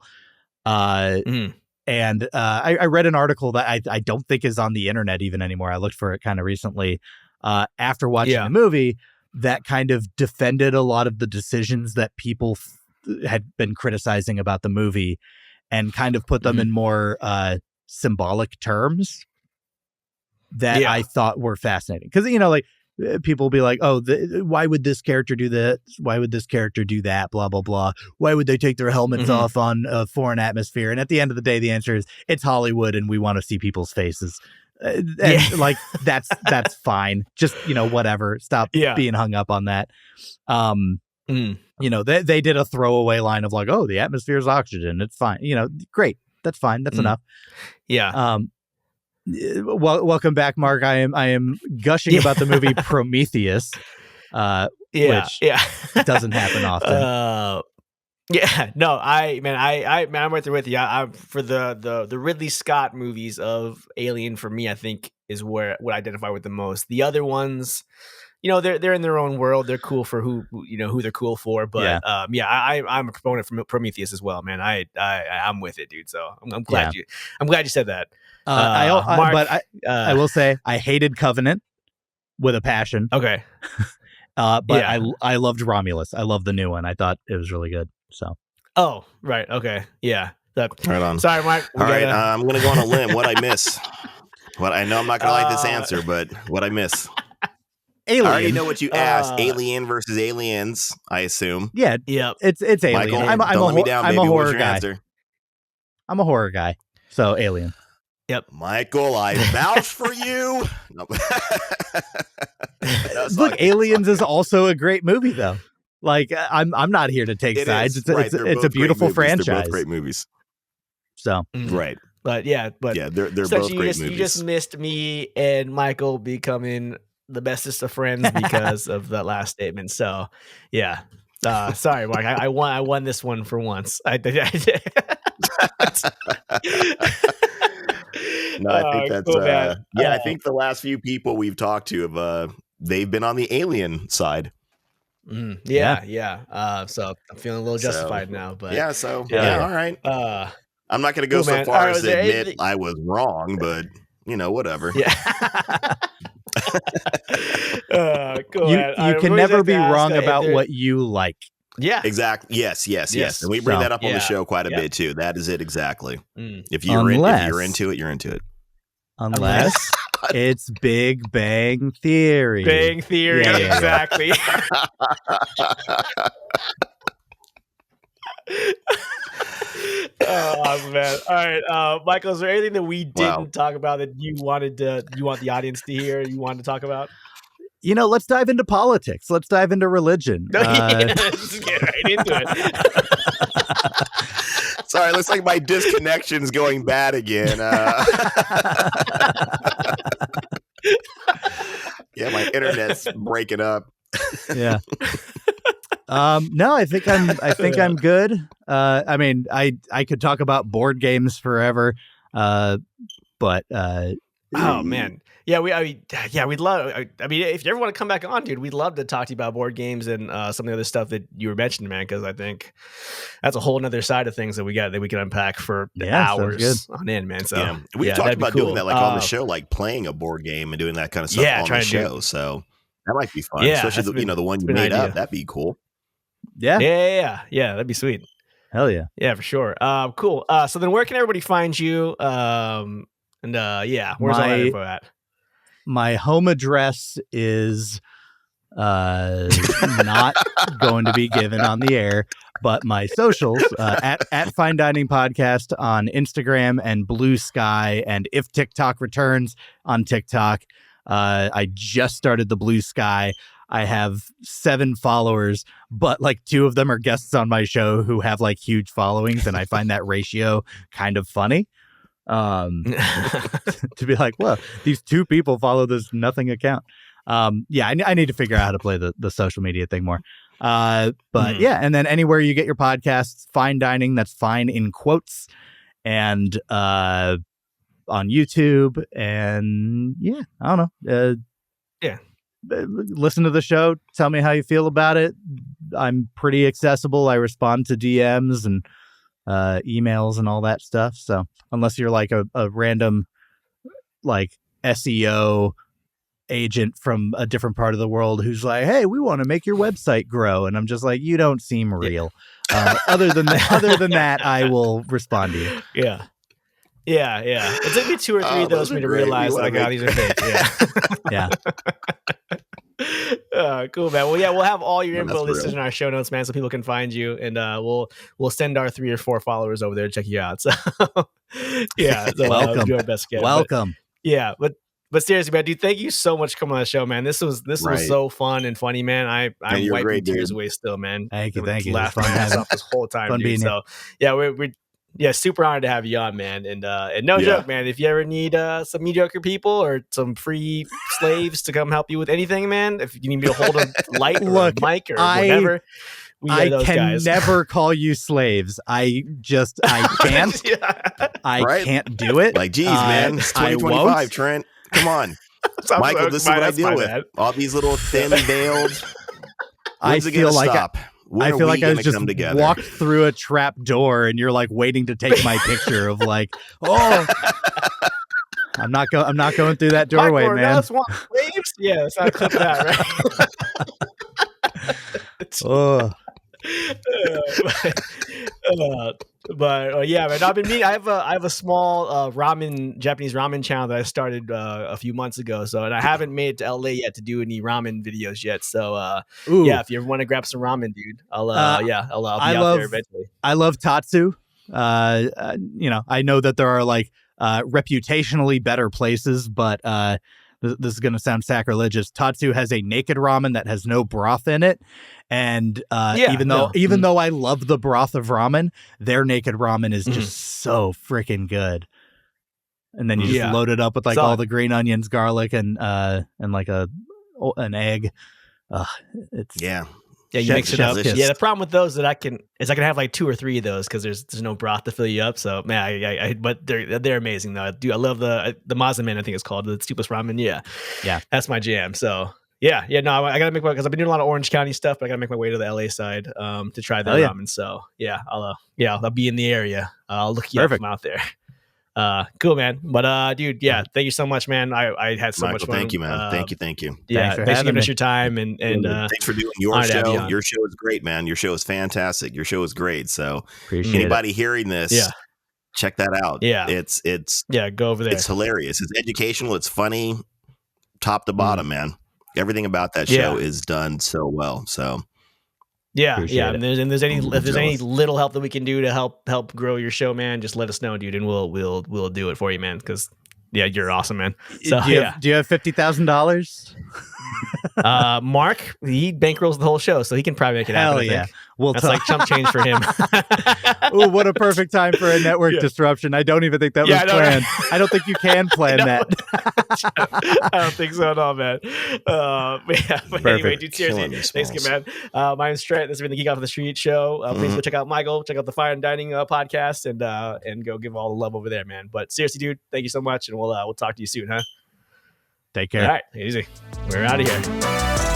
And I read an article that I don't think is on the internet even anymore. I looked for it kind of recently after watching the movie that kind of defended a lot of the decisions that people had been criticizing about the movie and kind of put them in more symbolic terms that I thought were fascinating. Because, people will be like, oh, why would this character do that? Why would this character do that? Blah, blah, blah. Why would they take their helmets off on a foreign atmosphere? And at the end of the day, the answer is it's Hollywood and we want to see people's faces. That's fine. Just, whatever. Stop being hung up on that. They did a throwaway line of like, oh, the atmosphere is oxygen. It's fine. Great. That's fine. That's enough. Yeah. Welcome back, Mark. I am gushing about the movie Prometheus, which doesn't happen often. I'm right there with you. For the Ridley Scott movies of Alien, for me, I think is where what I identify with the most. The other ones, they're in their own world. They're cool for who they're cool for. But I'm a proponent for Prometheus as well, man. I'm with it, dude. So I'm glad you said that. Mark, I will say I hated Covenant with a passion. Okay. I loved Romulus. I loved the new one. I thought it was really good. So. Oh, right. Okay. Yeah. Right on. Sorry, Mark. All right. I'm going to go on a limb. What I miss? What I know I'm not going to like this answer, but what I miss? Alien. I already know what you asked. Alien versus Aliens, I assume. Yeah. It's Alien. Michael, I'm a horror guy. Answer? I'm a horror guy. So Alien. Yep. Michael, I vouch for you. No. Look, Aliens is also a great movie, though. Like, I'm not here to take sides. It's a beautiful franchise. They're both great movies. So right, but they're both great movies. You just missed me and Michael becoming the bestest of friends because of that last statement. So, yeah. Sorry, Mark. I won this one for once. I did. No, I think that's cool, I think the last few people we've talked to have they've been on the Alien side. So I'm feeling a little justified now, but all right. I'm not going to go so far as to admit I was wrong, but whatever. Yeah. Cool. You can never be wrong about what you like. Yeah. Exactly. Yes. And we bring that up on the show quite a bit too. That is it exactly. If you're into it, you're into it. Unless it's Big Bang Theory. Bang Theory, exactly. Oh, awesome, man. All right, Michael, is there anything that we didn't talk about that you want the audience to hear, you wanted to talk about? Let's dive into politics. Let's dive into religion. Let's get right into it. Sorry, looks like my disconnection's going bad again. Yeah, my internet's breaking up. Yeah. No, I think I'm good. I mean, I could talk about board games forever, but oh man, yeah, we'd love. I mean, if you ever want to come back on, dude, we'd love to talk to you about board games and some of the other stuff that you were mentioning, man. Because I think that's a whole nother side of things that we can unpack for hours on end, man. So we've talked about doing that, like on the show, like playing a board game and doing that kind of stuff on the show. So that might be fun, especially the one you made up. That'd be cool. Yeah, that'd be sweet. Hell yeah, for sure. Cool. So then, where can everybody find you? Where's all that info at? My home address is not going to be given on the air, but my socials at Fine Dining Podcast on Instagram and Blue Sky, and if TikTok returns on TikTok. I just started the Blue Sky. I have 7 followers, but like 2 of them are guests on my show who have like huge followings, and I find that ratio kind of funny. To be like, well, these 2 people follow this nothing account. I need to figure out how to play the social media thing more. But yeah, and then anywhere you get your podcasts, Fine Dining, that's fine in quotes, and on YouTube, and I don't know. Listen to the show. Tell me how you feel about it. I'm pretty accessible. I respond to DMs and emails and all that stuff. So unless you're like a random like SEO agent from a different part of the world who's like, hey, we want to make your website grow, and I'm just like, you don't seem real. Other than that, I will respond to you. Yeah. It took me 2 or 3 of those for me to realize like, these are fake. Yeah. Cool, man. Well, we'll have all your info listed in our show notes, man, so people can find you, and we'll send our 3 or 4 followers over there to check you out. So welcome. Do our best. Welcome. But seriously, man, dude, thank you so much for coming on the show, man. This was so fun and funny, man. I'm wiping tears away still, man. Thank you. Laughing my ass off this whole time, dude. So we're super honored to have you on, man. And no joke, man. If you ever need some mediocre people or some free slaves to come help you with anything, man, if you need me to hold a light or a mic or whatever, I can never call you slaves. I can't. I can't do it. Like, geez, man, it's 2025, Trent. Come on. Michael, this is what I deal with. All these little thin veiled. I feel like I was just walked through a trap door, and you're like waiting to take my picture of like, oh, I'm not going through that doorway, Michael, man. Want waves? Yeah, let's not clip that, right? Oh. But yeah, man. I've been meeting. I have a small Japanese ramen channel that I started a few months ago. So, and I haven't made it to LA yet to do any ramen videos yet. So, if you ever want to grab some ramen, dude, I'll be out there eventually. I love Tatsu. I know that there are like reputationally better places, but this is going to sound sacrilegious. Tatsu has a naked ramen that has no broth in it. And even though I love the broth of ramen, their naked ramen is just so freaking good. And then you just load it up with like all the green onions, garlic, and like an egg. You mix it up. Yeah, the problem with those is I can have like 2 or 3 of those because there's no broth to fill you up. So man, but they're amazing though. I love the Mazamen, I think it's called, the stupidest ramen. Yeah, that's my jam. So I gotta make my, because I've been doing a lot of Orange County stuff, but I gotta make my way to the LA side to try the ramen. So I'll be in the area. I'll look you up from out there. Cool, man. But dude, yeah, thank you so much, man. I had so Michael, much fun. thank you, man. Thank you. Yeah, Thanks for thanks for having giving us me. your time and Thanks for doing your honored to have you show. on. Your show is great, man. Your show is fantastic. Your show is great. So Appreciate anybody hearing this, Yeah. check that out. Yeah. It's go over there. It's hilarious. It's educational. It's funny, top to bottom, man. Everything about that Yeah. show is done so well. So Yeah, Appreciate yeah. it. And there's any if there's any jealous. little help that we can do to help grow your show, man, just let us know, dude, and we'll do it for you, man. Because yeah, you're awesome, man. So do you have $50,000? Mark, he bankrolls the whole show, so he can probably make it happen. Hell I yeah. think. We'll That's like chump change for him. Ooh, what a perfect time for a network disruption. I don't even think that was planned. I don't think you can plan that. I don't think so at all, man. But anyway, dude, seriously, thanks again, man. My name's Trent. This has been the Geek Off The Street show. Please go check out Michael, check out the Fire and Dining podcast, and go give all the love over there, man. But seriously, dude, thank you so much, and we'll talk to you soon, huh? Take care. All right, easy. We're out of here.